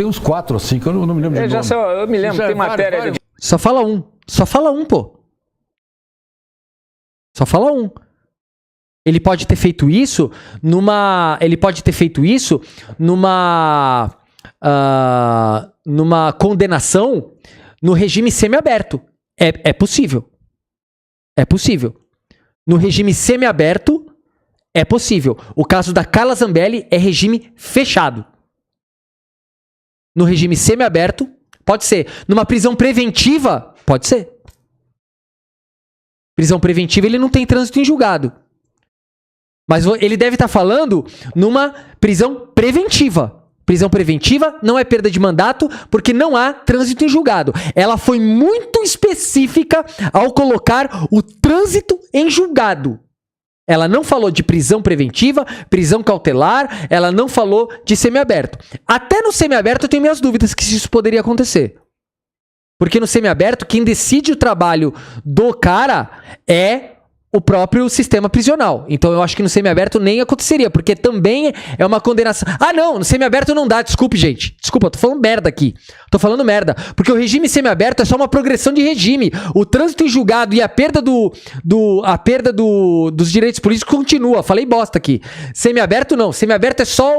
uns 4 ou 5, eu não me lembro de nome. Eu me lembro, tem matéria... Só fala um, pô. Só fala um. Ele pode ter feito isso numa condenação no regime semiaberto. É possível. É possível. No regime semiaberto, é possível. O caso da Carla Zambelli é regime fechado. No regime semiaberto, pode ser. Numa prisão preventiva, pode ser. Prisão preventiva, ele não tem trânsito em julgado. Mas ele deve estar falando numa prisão preventiva. Prisão preventiva não é perda de mandato porque não há trânsito em julgado. Ela foi muito específica ao colocar o trânsito em julgado. Ela não falou de prisão preventiva, prisão cautelar, ela não falou de semiaberto. Até no semiaberto eu tenho minhas dúvidas que isso poderia acontecer. Porque no semiaberto, quem decide o trabalho do cara é o próprio sistema prisional. Então eu acho que no semiaberto nem aconteceria, porque também é uma condenação. Ah, não, no semiaberto não dá, desculpe, gente. Desculpa, eu tô falando merda aqui. Tô falando merda. Porque o regime semiaberto é só uma progressão de regime. O trânsito em julgado e a perda dos direitos políticos continua. Falei bosta aqui. Semiaberto não. Semiaberto é só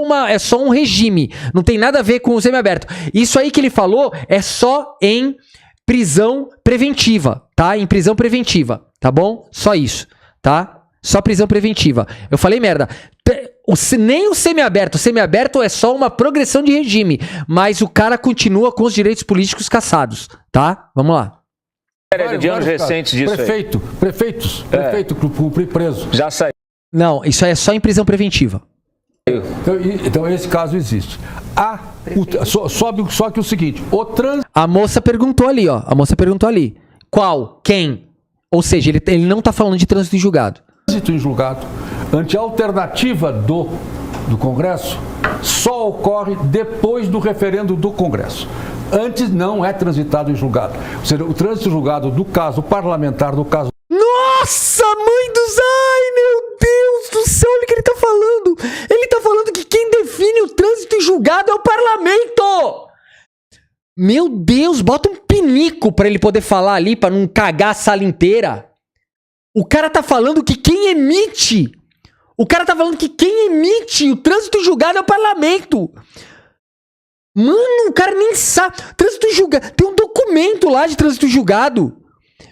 um regime. Não tem nada a ver com o semiaberto. Isso aí que ele falou é só em prisão preventiva, tá? Em prisão preventiva, tá bom? Só isso, tá? Só prisão preventiva. Eu falei merda. Nem o semiaberto. O semiaberto é só uma progressão de regime, mas o cara continua com os direitos políticos cassados, tá? Vamos lá. De anos recentes disso Prefeito cumprir preso. Já saiu. Não, isso aí é só em prisão preventiva. Então esse caso existe. Só que o seguinte, A moça perguntou ali, ó. A moça perguntou ali. Qual? Quem? Ou seja, ele não tá falando de trânsito em julgado. Trânsito em julgado, ante a alternativa do Congresso, só ocorre depois do referendo do Congresso. Antes não é transitado em julgado. Ou seja, o trânsito em julgado do caso parlamentar, do caso... Nossa, mãe dos... Ai, meu Deus do céu, olha o que ele tá falando. Ele tá falando que quem define o trânsito em julgado é o parlamento. Meu Deus, bota um pinico pra ele poder falar ali, pra não cagar a sala inteira. O cara tá falando que quem emite... O o trânsito em julgado é o parlamento. Mano, o cara nem sabe. Trânsito em julgado... Tem um documento lá de trânsito em julgado.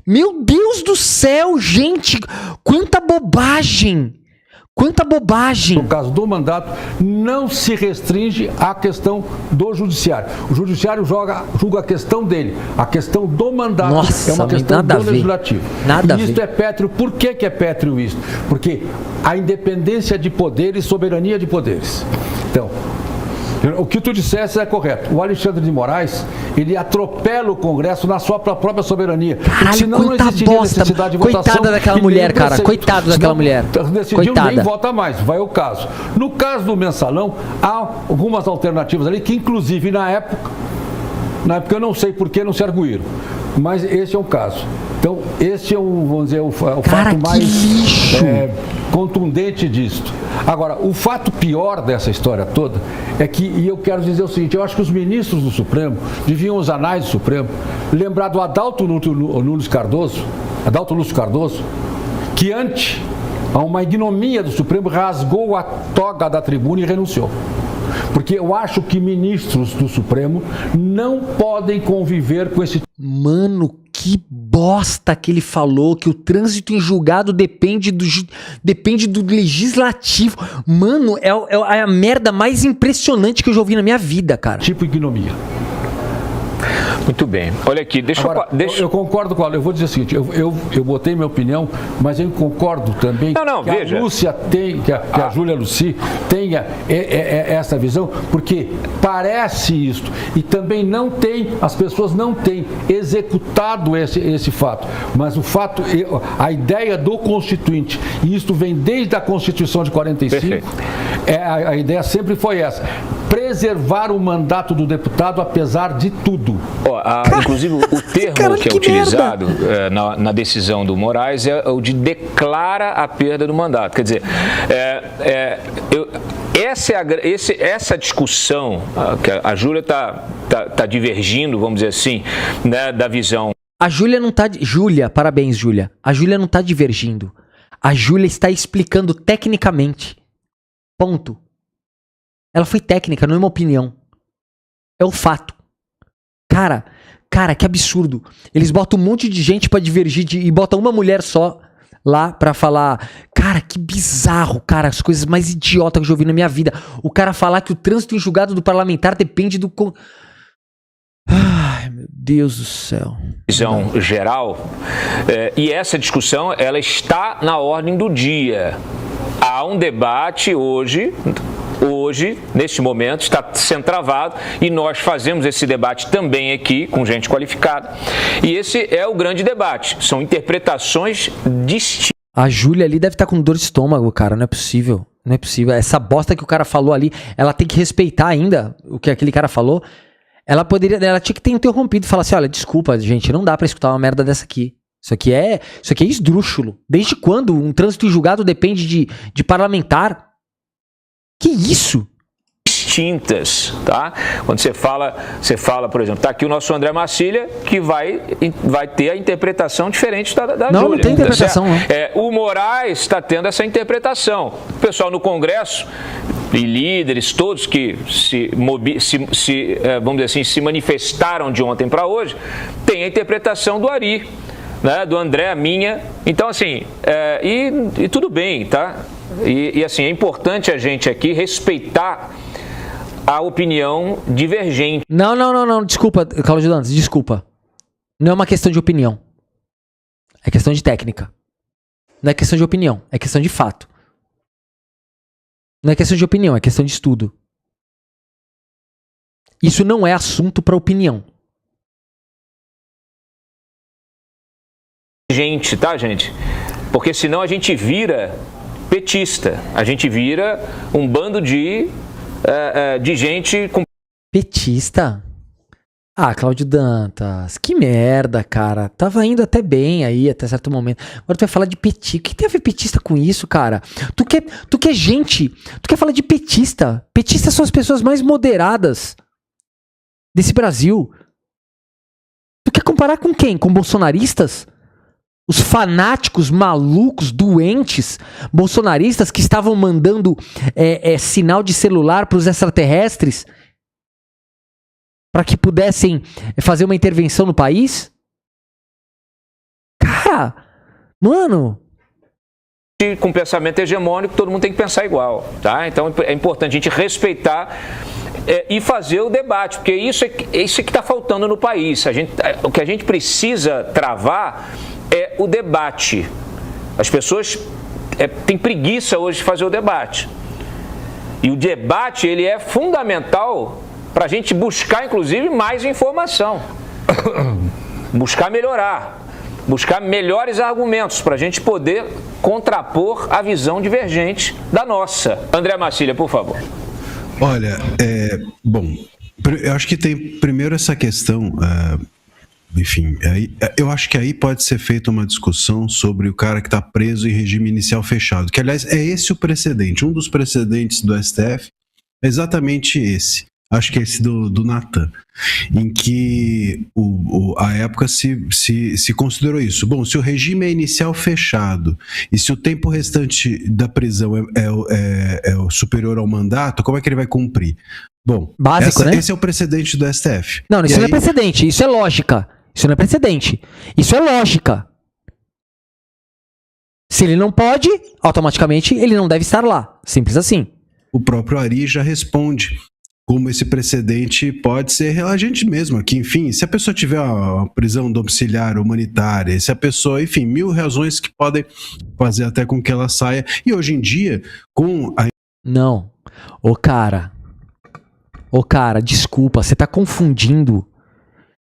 Meu Deus do céu, gente, quanta bobagem, Quanta bobagem! No caso do mandato, não se restringe à questão do judiciário. O judiciário julga a questão dele. A questão do mandato Nossa, é uma questão do legislativo. Nada e isto é pétreo. Por que é pétreo isso? Porque a independência de poderes, soberania de poderes. Então, o que tu disseste é correto. O Alexandre de Moraes, ele atropela o Congresso na sua própria soberania. Caralho, senão não existiria necessidade de votação. Coitada daquela mulher, cara. Coitado daquela mulher. Decidiu, nem vota mais. Vai o caso. No caso do mensalão, há algumas alternativas ali que, inclusive, na época eu não sei por que não se arguíram. Mas esse é um caso. Então, esse é vamos dizer, o cara, fato mais contundente disto. Agora, o fato pior dessa história toda é que, e eu quero dizer o seguinte, eu acho que os ministros do Supremo deviam, os anais do Supremo, lembrar do Adalto Lúcio Cardoso, que ante a uma ignomínia do Supremo rasgou a toga da tribuna e renunciou. Porque eu acho que ministros do Supremo não podem conviver com esse... Mano, que bosta que ele falou, que o trânsito em julgado depende do legislativo. Mano, é a merda mais impressionante que eu já ouvi na minha vida, cara. Tipo ignomia. Muito bem. Olha aqui, eu concordo com ela. Eu vou dizer o seguinte, eu botei minha opinião, mas eu concordo também que veja. A Lúcia tem, que a Júlia Lucy tenha essa visão, porque parece isto. E também as pessoas não têm executado esse fato. Mas o fato, a ideia do Constituinte, e isto vem desde a Constituição de 45, a ideia sempre foi essa: preservar o mandato do deputado apesar de tudo. Inclusive, o termo que é utilizado na decisão do Moraes é o de declara a perda do mandato. Quer dizer, essa discussão que a Júlia está divergindo, vamos dizer assim, né, da visão. A Júlia não está... Júlia, parabéns, Júlia. A Júlia não está divergindo. A Júlia está explicando tecnicamente. Ponto. Ela foi técnica, não é uma opinião. É o fato. Cara, que absurdo. Eles botam um monte de gente pra divergir e botam uma mulher só lá pra falar. Cara, que bizarro, cara. As coisas mais idiotas que eu já ouvi na minha vida. O cara falar que o trânsito em julgado do parlamentar depende do... Ai, meu Deus do céu. Visão geral. E essa discussão, ela está na ordem do dia. Há um debate hoje, neste momento, está sendo travado e nós fazemos esse debate também aqui com gente qualificada. E esse é o grande debate. São interpretações distintas. A Júlia ali deve estar com dor de estômago, cara. Não é possível. Não é possível. Essa bosta que o cara falou ali, ela tem que respeitar ainda o que aquele cara falou. Ela tinha que ter interrompido e falar assim: olha, desculpa, gente, não dá pra escutar uma merda dessa aqui. Isso aqui é esdrúxulo. Desde quando um trânsito em julgado depende de parlamentar? Que isso? Distintas, tá? Quando você fala, por exemplo, tá aqui o nosso André Marcília, que vai ter a interpretação diferente da Júlia. Não tem interpretação, não. O Moraes está tendo essa interpretação. O pessoal no Congresso e líderes, todos que vamos dizer assim, se manifestaram de ontem para hoje, tem a interpretação do Ari, né, do André, a minha. Então, assim, e tudo bem, tá? E assim, é importante a gente aqui respeitar a opinião divergente. Não. Desculpa, Cláudio Dantas, desculpa. Não é uma questão de opinião. É questão de técnica. Não é questão de opinião, é questão de fato. Não é questão de opinião, é questão de estudo. Isso não é assunto para opinião. Gente, tá, gente? Porque senão a gente vira petista. A gente vira um bando de gente com... Petista? Ah, Cláudio Dantas, que merda, cara. Tava indo até bem aí, até certo momento. Agora tu vai falar de petista. O que tem a ver petista com isso, cara? Tu quer gente... Tu quer falar de petista? Petistas são as pessoas mais moderadas desse Brasil. Tu quer comparar com quem? Com bolsonaristas? Os fanáticos, malucos, doentes, bolsonaristas que estavam mandando sinal de celular para os extraterrestres para que pudessem fazer uma intervenção no país? Cara, mano, com pensamento hegemônico, todo mundo tem que pensar igual, tá? Então é importante a gente respeitar e fazer o debate, porque isso é que está faltando no país. O que a gente precisa travar é o debate. As pessoas têm preguiça hoje de fazer o debate. E o debate, ele é fundamental para a gente buscar, inclusive, mais informação. Buscar melhorar. Buscar melhores argumentos para a gente poder contrapor a visão divergente da nossa. André Marcília, por favor. Olha, bom, eu acho que tem primeiro essa questão, enfim, eu acho que aí pode ser feita uma discussão sobre o cara que está preso em regime inicial fechado, que aliás é esse o precedente, um dos precedentes do STF é exatamente esse. Acho que é esse do Natan, em que a época se considerou isso. Bom, se o regime é inicial fechado e se o tempo restante da prisão é superior ao mandato, como é que ele vai cumprir? Bom, básico, né? Esse é o precedente do STF. Não, isso não é precedente, isso é lógica. Isso não é precedente, isso é lógica. Se ele não pode, automaticamente ele não deve estar lá. Simples assim. O próprio Ari já responde como esse precedente pode ser relagente mesmo, que, enfim, se a pessoa tiver uma prisão domiciliar humanitária, se a pessoa, enfim, 1000 razões que podem fazer até com que ela saia, e hoje em dia, com a... Não, ô cara, desculpa, você tá confundindo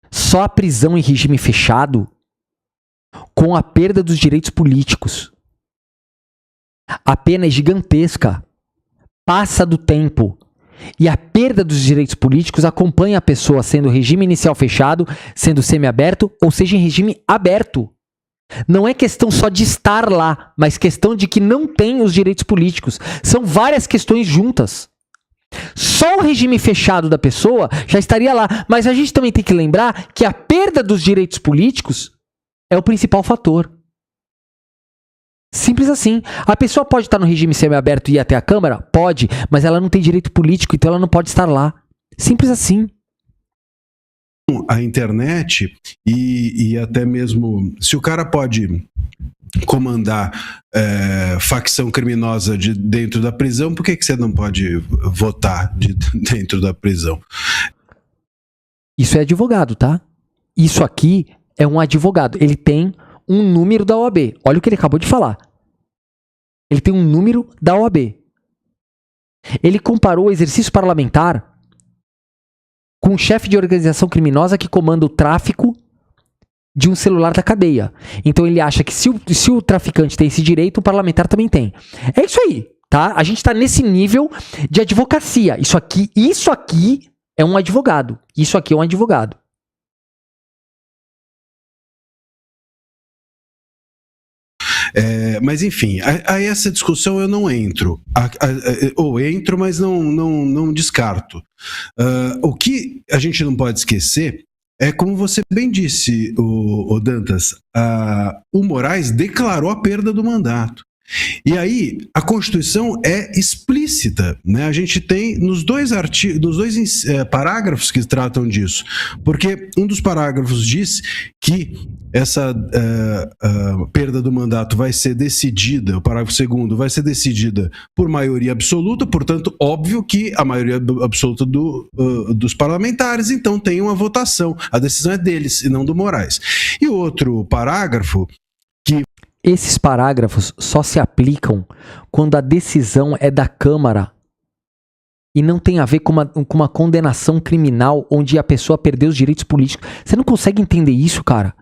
só a prisão em regime fechado com a perda dos direitos políticos. A pena é gigantesca, passa do tempo. E a perda dos direitos políticos acompanha a pessoa sendo regime inicial fechado, sendo semiaberto, ou seja, em regime aberto. Não é questão só de estar lá, mas questão de que não tem os direitos políticos. São várias questões juntas. Só o regime fechado da pessoa já estaria lá. Mas a gente também tem que lembrar que a perda dos direitos políticos é o principal fator. Simples assim. A pessoa pode estar no regime semiaberto e ir até a Câmara? Pode, mas ela não tem direito político, então ela não pode estar lá. Simples assim. A internet e até mesmo... Se o cara pode comandar facção criminosa dentro da prisão, por que você não pode votar dentro da prisão? Isso é advogado, tá? Isso aqui é um advogado. Ele tem um número da OAB. Olha o que ele acabou de falar. Ele tem um número da OAB. Ele comparou o exercício parlamentar com um chefe de organização criminosa que comanda o tráfico de um celular da cadeia. Então ele acha que se o traficante tem esse direito, o parlamentar também tem. É isso aí, tá? A gente tá nesse nível de advocacia. Isso aqui é um advogado. Isso aqui é um advogado. Mas enfim, a essa discussão eu não entro. Ou entro, mas não descarto. O que a gente não pode esquecer é, como você bem disse, o Dantas, o Moraes declarou a perda do mandato. E aí, a Constituição é explícita, né? A gente tem nos dois parágrafos que tratam disso, porque um dos parágrafos diz que essa perda do mandato vai ser decidida, o parágrafo 2º vai ser decidida por maioria absoluta, portanto, óbvio que a maioria absoluta dos parlamentares, então tem uma votação, a decisão é deles e não do Moraes. E o outro parágrafo que... Esses parágrafos só se aplicam quando a decisão é da Câmara e não tem a ver com uma condenação criminal onde a pessoa perdeu os direitos políticos. Você não consegue entender isso, cara?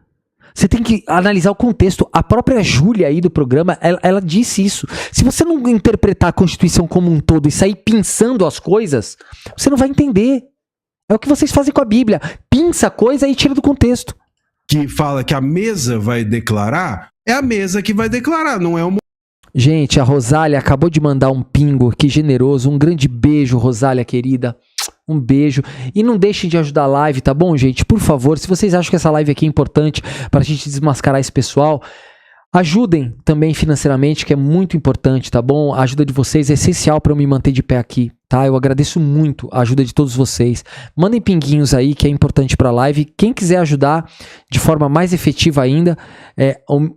Você tem que analisar o contexto. A própria Júlia aí do programa, ela disse isso. Se você não interpretar a Constituição como um todo e sair pinçando as coisas, você não vai entender. É o que vocês fazem com a Bíblia. Pinça a coisa e tira do contexto. Que fala que a mesa vai declarar... É a mesa que vai declarar, não é o... Gente, a Rosália acabou de mandar um pingo aqui generoso. Um grande beijo, Rosália querida. Um beijo. E não deixem de ajudar a live, tá bom, gente? Por favor, se vocês acham que essa live aqui é importante para a gente desmascarar esse pessoal, ajudem também financeiramente, que é muito importante, tá bom? A ajuda de vocês é essencial para eu me manter de pé aqui, tá? Eu agradeço muito a ajuda de todos vocês. Mandem pinguinhos aí, que é importante para a live. Quem quiser ajudar de forma mais efetiva ainda,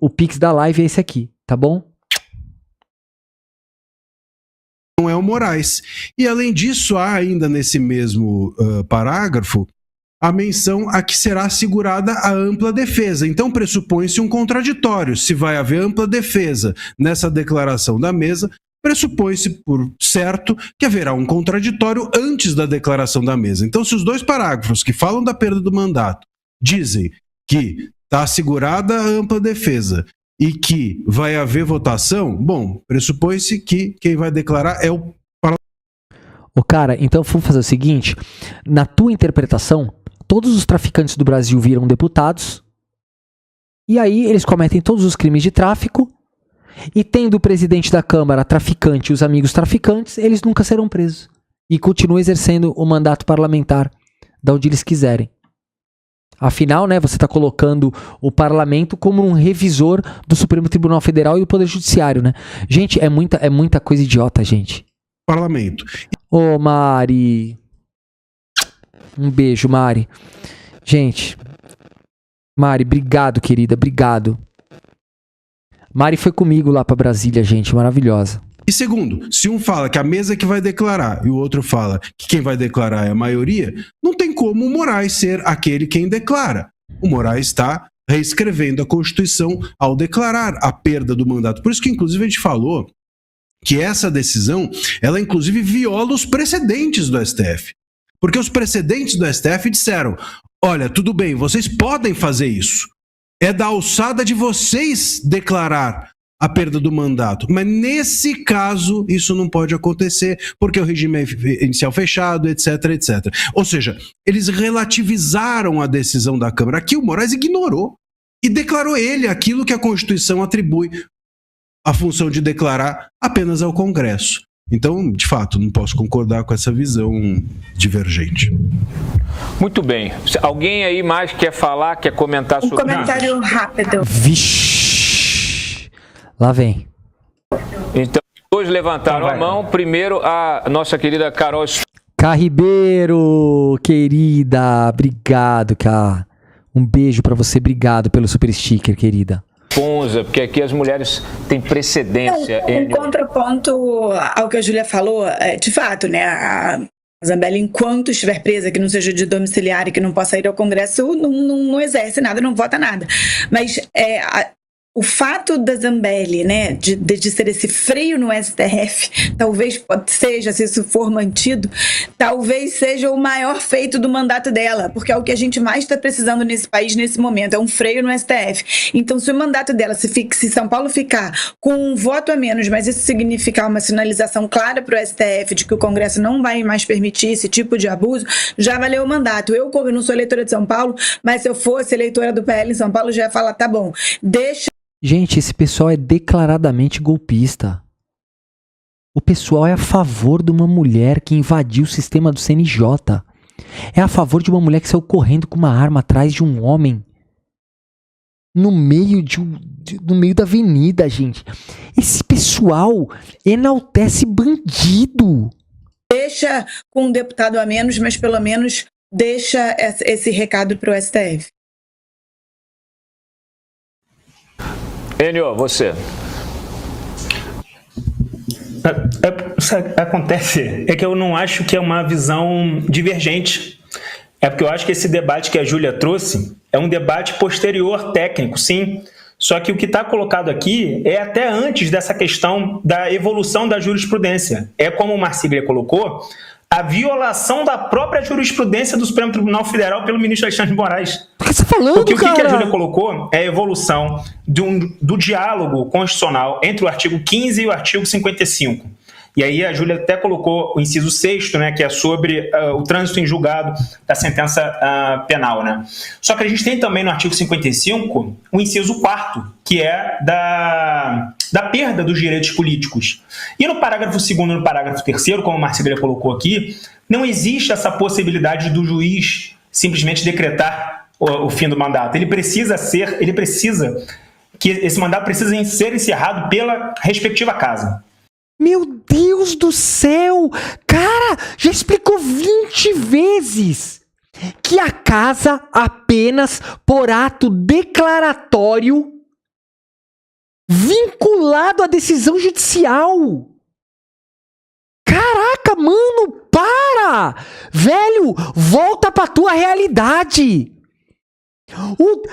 o Pix da live é esse aqui, tá bom? não é o Moraes. E além disso, há ainda nesse mesmo parágrafo a menção a que será assegurada a ampla defesa. Então pressupõe-se um contraditório. Se vai haver ampla defesa nessa declaração da mesa, pressupõe-se por certo que haverá um contraditório antes da declaração da mesa. Então, se os dois parágrafos que falam da perda do mandato dizem que está assegurada a ampla defesa e que vai haver votação, bom, pressupõe-se que quem vai declarar é o Ô cara, então vamos fazer o seguinte, na tua interpretação, todos os traficantes do Brasil viram deputados, e aí eles cometem todos os crimes de tráfico, e tendo o presidente da Câmara traficante e os amigos traficantes, eles nunca serão presos. E continuam exercendo o mandato parlamentar de onde eles quiserem. Afinal, né, você está colocando o parlamento como um revisor do Supremo Tribunal Federal e do Poder Judiciário, né? Gente, é muita coisa idiota, gente. Parlamento. Ô, Mari. Um beijo, Mari. Gente, Mari, obrigado, querida, obrigado. Mari foi comigo lá pra Brasília, gente, maravilhosa. E segundo, se um fala que a mesa que vai declarar e o outro fala que quem vai declarar é a maioria, não tem como o Moraes ser aquele quem declara. O Moraes está reescrevendo a Constituição ao declarar a perda do mandato. Por isso que, inclusive, a gente falou que essa decisão, ela, inclusive, viola os precedentes do STF. Porque os precedentes do STF disseram, olha, tudo bem, vocês podem fazer isso. É da alçada de vocês declarar a perda do mandato. Mas nesse caso, isso não pode acontecer, porque o regime é inicial fechado, etc, etc. Ou seja, eles relativizaram a decisão da Câmara. Aqui o Moraes ignorou e declarou ele aquilo que a Constituição atribui a função de declarar apenas ao Congresso. Então, de fato, não posso concordar com essa visão divergente. Muito bem. Alguém aí mais quer falar, quer comentar sobre isso? Um comentário rápido. Vixe! Lá vem. Então, dois levantaram a mão. Primeiro, a nossa querida Carol Ribeiro, querida. Obrigado, Cá. Um beijo pra você. Obrigado pelo super sticker, querida. Porque aqui as mulheres têm precedência. Um contraponto ao que a Júlia falou, de fato, né? A Zambelli, enquanto estiver presa, que não seja de domiciliar e que não possa ir ao Congresso, não exerce nada, não vota nada. Mas o fato da Zambelli, né, de ser esse freio no STF, talvez seja, se isso for mantido, talvez seja o maior feito do mandato dela, porque é o que a gente mais está precisando nesse país nesse momento, é um freio no STF. Então, se o mandato dela, se São Paulo ficar com um voto a menos, mas isso significar uma sinalização clara para o STF de que o Congresso não vai mais permitir esse tipo de abuso, já valeu o mandato. Eu, como não sou eleitora de São Paulo, mas se eu fosse eleitora do PL em São Paulo, já ia falar, tá bom, deixa. Gente, esse pessoal é declaradamente golpista. O pessoal é a favor de uma mulher que invadiu o sistema do CNJ. É a favor de uma mulher que saiu correndo com uma arma atrás de um homem no meio no meio da avenida, gente. Esse pessoal enaltece bandido. Deixa com um deputado a menos, mas pelo menos deixa esse recado para o STF. Enio, você. Acontece, é que eu não acho que é uma visão divergente. É porque eu acho que esse debate que a Júlia trouxe é um debate posterior técnico, sim. Só que o que está colocado aqui é até antes dessa questão da evolução da jurisprudência. É como o Marsiglia colocou, a violação da própria jurisprudência do Supremo Tribunal Federal pelo ministro Alexandre de Moraes. O que você está falando, porque cara? O que a Júlia colocou é a evolução do diálogo constitucional entre o artigo 15 e o artigo 55. E aí a Júlia até colocou o inciso 6º, né, que é sobre o trânsito em julgado da sentença penal, né? Só que a gente tem também no artigo 55 o inciso 4º, que é da perda dos direitos políticos. E no parágrafo 2º e no parágrafo 3º, como a Marsiglia colocou aqui, não existe essa possibilidade do juiz simplesmente decretar o fim do mandato. Ele precisa que esse mandato precisa ser encerrado pela respectiva casa. Meu Deus do céu! Cara, já explicou 20 vezes que a casa apenas por ato declaratório vinculado à decisão judicial. mano, para! Velho, volta pra tua realidade.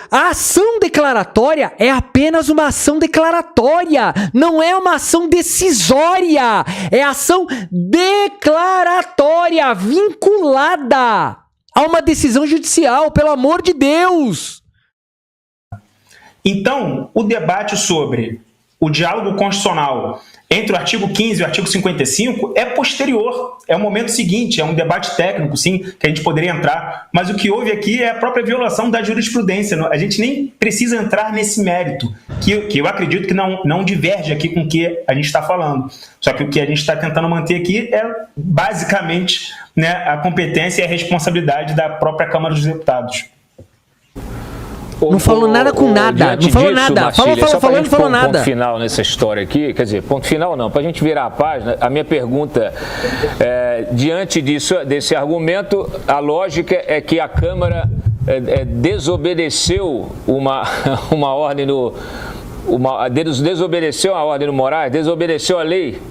A ação declaratória é apenas uma ação declaratória, não é uma ação decisória, é ação declaratória, vinculada a uma decisão judicial, pelo amor de Deus. Então, o debate sobre o diálogo constitucional entre o artigo 15 e o artigo 55 é posterior, é o momento seguinte, é um debate técnico, sim, que a gente poderia entrar, mas o que houve aqui é a própria violação da jurisprudência, a gente nem precisa entrar nesse mérito, que eu acredito que não diverge aqui com o que a gente está falando, só que o que a gente está tentando manter aqui é basicamente, né, a competência e a responsabilidade da própria Câmara dos Deputados. Não falou nada com nada, não falou nada. Falou, não falou nada. Ponto final nessa história aqui, quer dizer, ponto final não, para a gente virar a página, a minha pergunta diante desse argumento, a lógica é que a Câmara desobedeceu uma ordem desobedeceu a ordem do Moraes, desobedeceu a lei.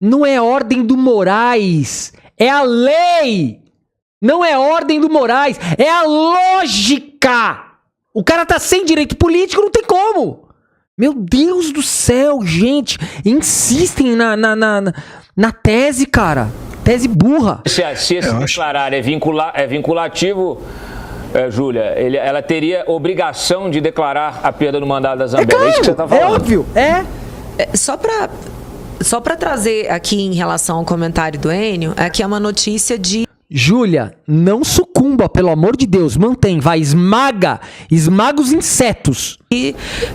Não é ordem do Moraes, é a lei. Não é ordem do Moraes, é a lógica. O cara tá sem direito político, não tem como. Meu Deus do céu, gente. Insistem na tese, cara. Tese burra. Se esse declarar é vinculativo, Júlia, ela teria obrigação de declarar a perda do mandato da Zambelli. Claro, é isso que você tá falando. É óbvio, Só para trazer aqui em relação ao comentário do Enio, aqui é uma notícia de... Júlia, não sucumba, pelo amor de Deus, mantém, vai, esmaga os insetos.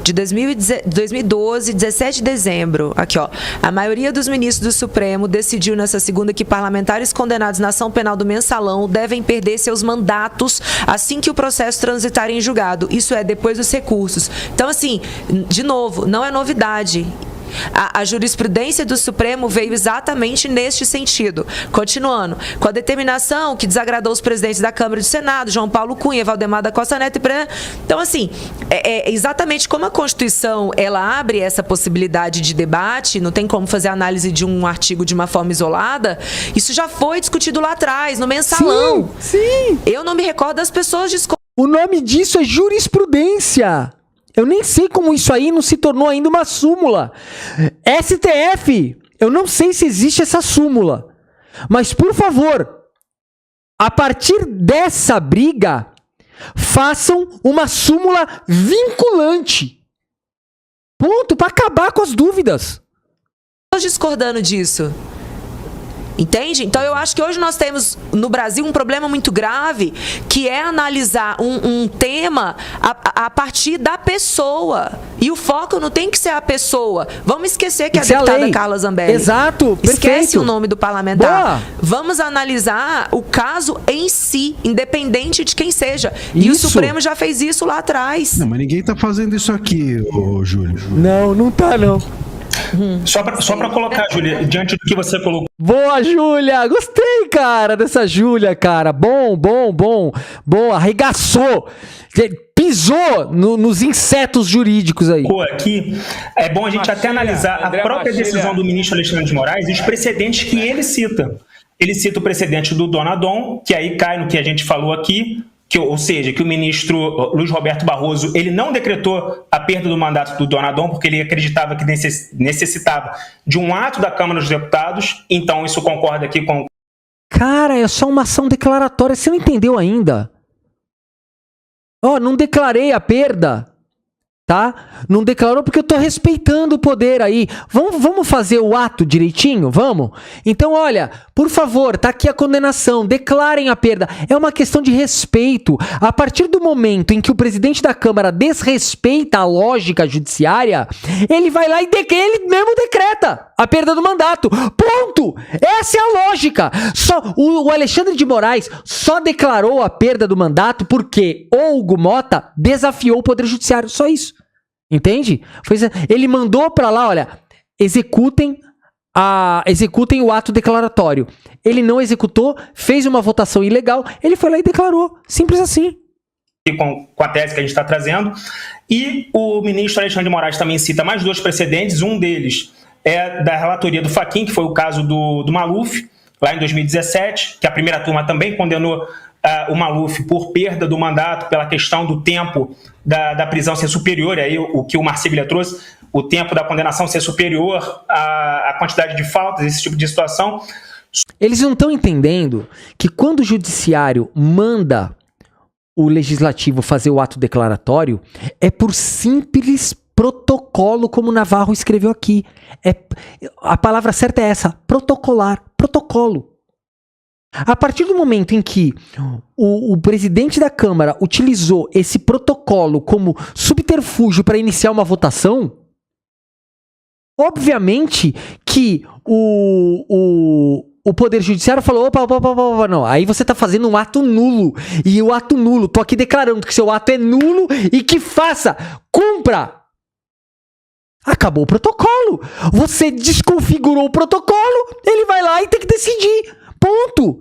De 2012, 17 de dezembro, aqui ó, a maioria dos ministros do Supremo decidiu nessa segunda que parlamentares condenados na ação penal do Mensalão devem perder seus mandatos assim que o processo transitar em julgado, isso é, depois dos recursos. Então assim, de novo, não é novidade. A jurisprudência do Supremo veio exatamente neste sentido. Continuando, com a determinação que desagradou os presidentes da Câmara e do Senado, João Paulo Cunha, Valdemar da Costa Neto e então assim, exatamente como a Constituição ela abre essa possibilidade de debate, não tem como fazer análise de um artigo de uma forma isolada, isso já foi discutido lá atrás, no Mensalão. Sim. Eu não me recordo das pessoas O nome disso é jurisprudência. Eu nem sei como isso aí não se tornou ainda uma súmula. STF, eu não sei se existe essa súmula. Mas, por favor, a partir dessa briga, façam uma súmula vinculante. Ponto, para acabar com as dúvidas. Discordando disso. Entende? Então eu acho que hoje nós temos no Brasil um problema muito grave, que é analisar um tema a partir da pessoa. E o foco não tem que ser a pessoa. Vamos esquecer que a deputada Carla Zambelli. Exato, perfeito. Esquece o nome do parlamentar. Boa. Vamos analisar o caso em si, independente de quem seja. E o Supremo já fez isso lá atrás. Não, mas ninguém tá fazendo isso aqui, Júlio. Não tá não. Só para colocar, Júlia, diante do que você colocou. Boa, Júlia! Gostei, cara, dessa Júlia, cara. Bom. Arregaçou. Pisou nos insetos jurídicos aí. Aqui, é bom a gente até analisar a própria decisão do ministro Alexandre de Moraes e os precedentes que ele cita. Ele cita o precedente do Donadon, que aí cai no que a gente falou aqui, ou seja, que o ministro Luiz Roberto Barroso ele não decretou a perda do mandato do Donadon porque ele acreditava que necessitava de um ato da Câmara dos Deputados, então isso concorda aqui com... Cara, é só uma ação declaratória, você não entendeu ainda? Não declarei a perda, tá? Não declarou porque eu tô respeitando o poder aí. Vamos fazer o ato direitinho? Vamos? Então, olha, por favor, tá aqui a condenação, declarem a perda. É uma questão de respeito. A partir do momento em que o presidente da Câmara desrespeita a lógica judiciária, ele vai lá e ele mesmo decreta a perda do mandato. Ponto! Essa é a lógica. O Alexandre de Moraes só declarou a perda do mandato porque o Hugo Mota desafiou o Poder Judiciário. Só isso. Entende? Ele mandou pra lá, olha, executem o ato declaratório. Ele não executou, fez uma votação ilegal, ele foi lá e declarou. Simples assim. Com a tese que a gente está trazendo. E o ministro Alexandre de Moraes também cita mais dois precedentes. Um deles é da relatoria do Fachin, que foi o caso do Maluf, lá em 2017, que a primeira turma também condenou o Maluf por perda do mandato, pela questão do tempo da prisão ser superior, aí o que o Marsiglia trouxe, o tempo da condenação ser superior à quantidade de faltas, esse tipo de situação. Eles não estão entendendo que quando o judiciário manda o legislativo fazer o ato declaratório, é por simples protocolo, como o Navarro escreveu aqui. A palavra certa é essa, protocolar, protocolo. A partir do momento em que o presidente da Câmara utilizou esse protocolo como subterfúgio para iniciar uma votação, obviamente que o Poder Judiciário falou, opa, não, aí você tá fazendo um ato nulo, e o ato nulo, tô aqui declarando que seu ato é nulo e que faça, cumpra. Acabou o protocolo, você desconfigurou o protocolo, ele vai lá e tem que decidir, ponto.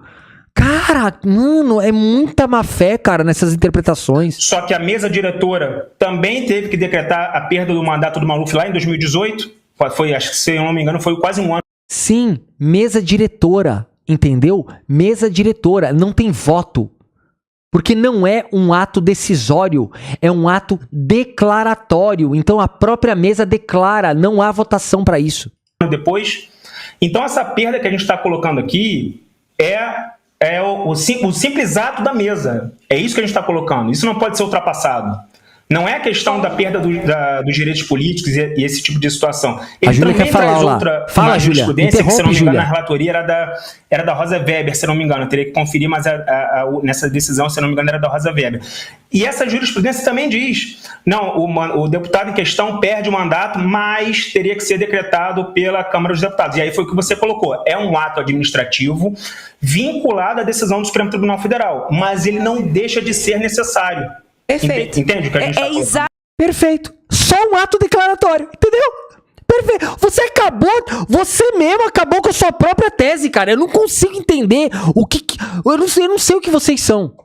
Cara, mano, é muita má fé, cara, nessas interpretações. Só que a mesa diretora também teve que decretar a perda do mandato do Maluf lá em 2018, foi, acho que se eu não me engano, foi quase um ano. Sim, mesa diretora, entendeu? Mesa diretora, não tem voto. Porque não é um ato decisório, é um ato declaratório. Então a própria mesa declara, não há votação para isso. Depois, então essa perda que a gente está colocando aqui é o simples ato da mesa. É isso que a gente está colocando. Isso não pode ser ultrapassado. Não é a questão da perda dos direitos políticos e esse tipo de situação. Ele a Júlia quer falar lá. Fala, Júlia. Jurisprudência que, se não me engano, na relatoria era da Rosa Weber, se não me engano. Eu teria que conferir, mas nessa decisão, se não me engano, era da Rosa Weber. E essa jurisprudência também diz, não, o deputado em questão perde o mandato, mas teria que ser decretado pela Câmara dos Deputados. E aí foi o que você colocou. É um ato administrativo vinculado à decisão do Supremo Tribunal Federal, mas ele não deixa de ser necessário. Perfeito. Entende o que a gente está falando? Perfeito. Só um ato declaratório, entendeu? Perfeito. Você mesmo acabou com a sua própria tese, cara. Eu não consigo entender eu não sei o que vocês são.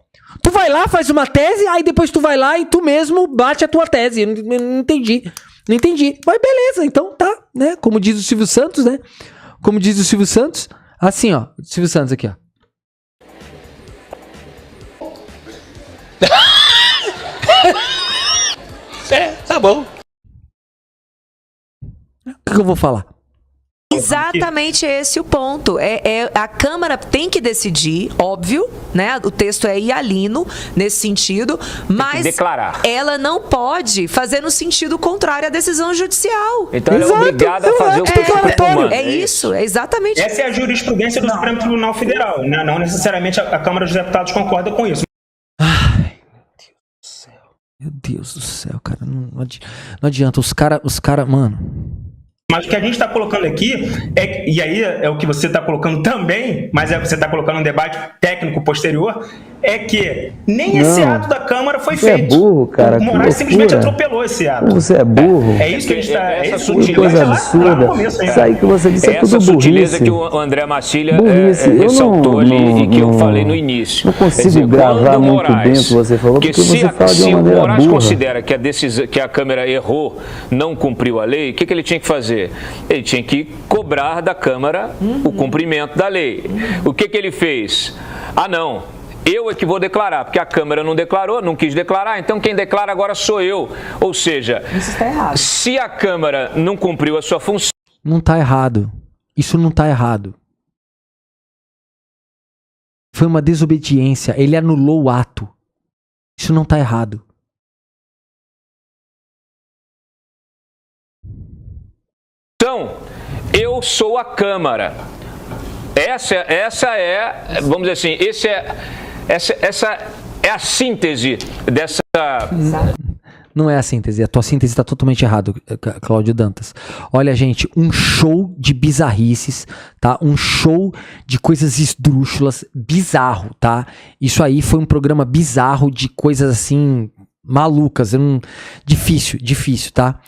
Tu vai lá, faz uma tese, aí depois tu vai lá e tu mesmo bate a tua tese. Eu não entendi. Não entendi. Mas beleza, então tá, né? Como diz o Silvio Santos, né? Como diz o Silvio Santos, assim, ó. Silvio Santos aqui, ó. Tá bom. O que eu vou falar? Exatamente esse o ponto. A Câmara tem que decidir, óbvio, né? O texto é hialino nesse sentido, mas ela não pode fazer no sentido contrário à decisão judicial. Então ela é obrigada a fazer o que declaratório. É isso, é exatamente. Essa é a jurisprudência do Supremo Tribunal Federal. Não necessariamente a Câmara dos Deputados concorda com isso. Meu Deus do céu, cara. Não adianta. Os caras, mano. Mas o que a gente está colocando aqui, e aí é o que você está colocando também, mas você está colocando um debate técnico posterior, é que nem esse ato da Câmara foi feito. Você é burro, cara. O Moraes simplesmente atropelou esse ato. Você é burro. É isso que a gente está... É coisa absurda. Isso aí que você disse é tudo burrice. Essa sutileza que o André Massilha ressaltou ali e que eu falei no início. Não consigo gravar muito bem o que você falou, porque você fala de uma maneira burra. Se o Moraes considera que a Câmara errou, não cumpriu a lei, o que ele tinha que fazer? Ele tinha que cobrar da Câmara o cumprimento da lei. O que ele fez? Não, eu é que vou declarar, porque a Câmara não declarou, não quis declarar, então quem declara agora sou eu. Ou seja, isso está errado. Se a Câmara não cumpriu a sua função... Não está errado. Isso não está errado. Foi uma desobediência. Ele anulou o ato. Isso não está errado. Então, eu sou a Câmara. Essa é, vamos dizer assim, essa é a síntese dessa... Não é a síntese, a tua síntese está totalmente errada, Cláudio Dantas. Olha, gente, um show de bizarrices, tá? Um show de coisas esdrúxulas, bizarro, tá? Isso aí foi um programa bizarro de coisas assim, malucas, difícil, tá?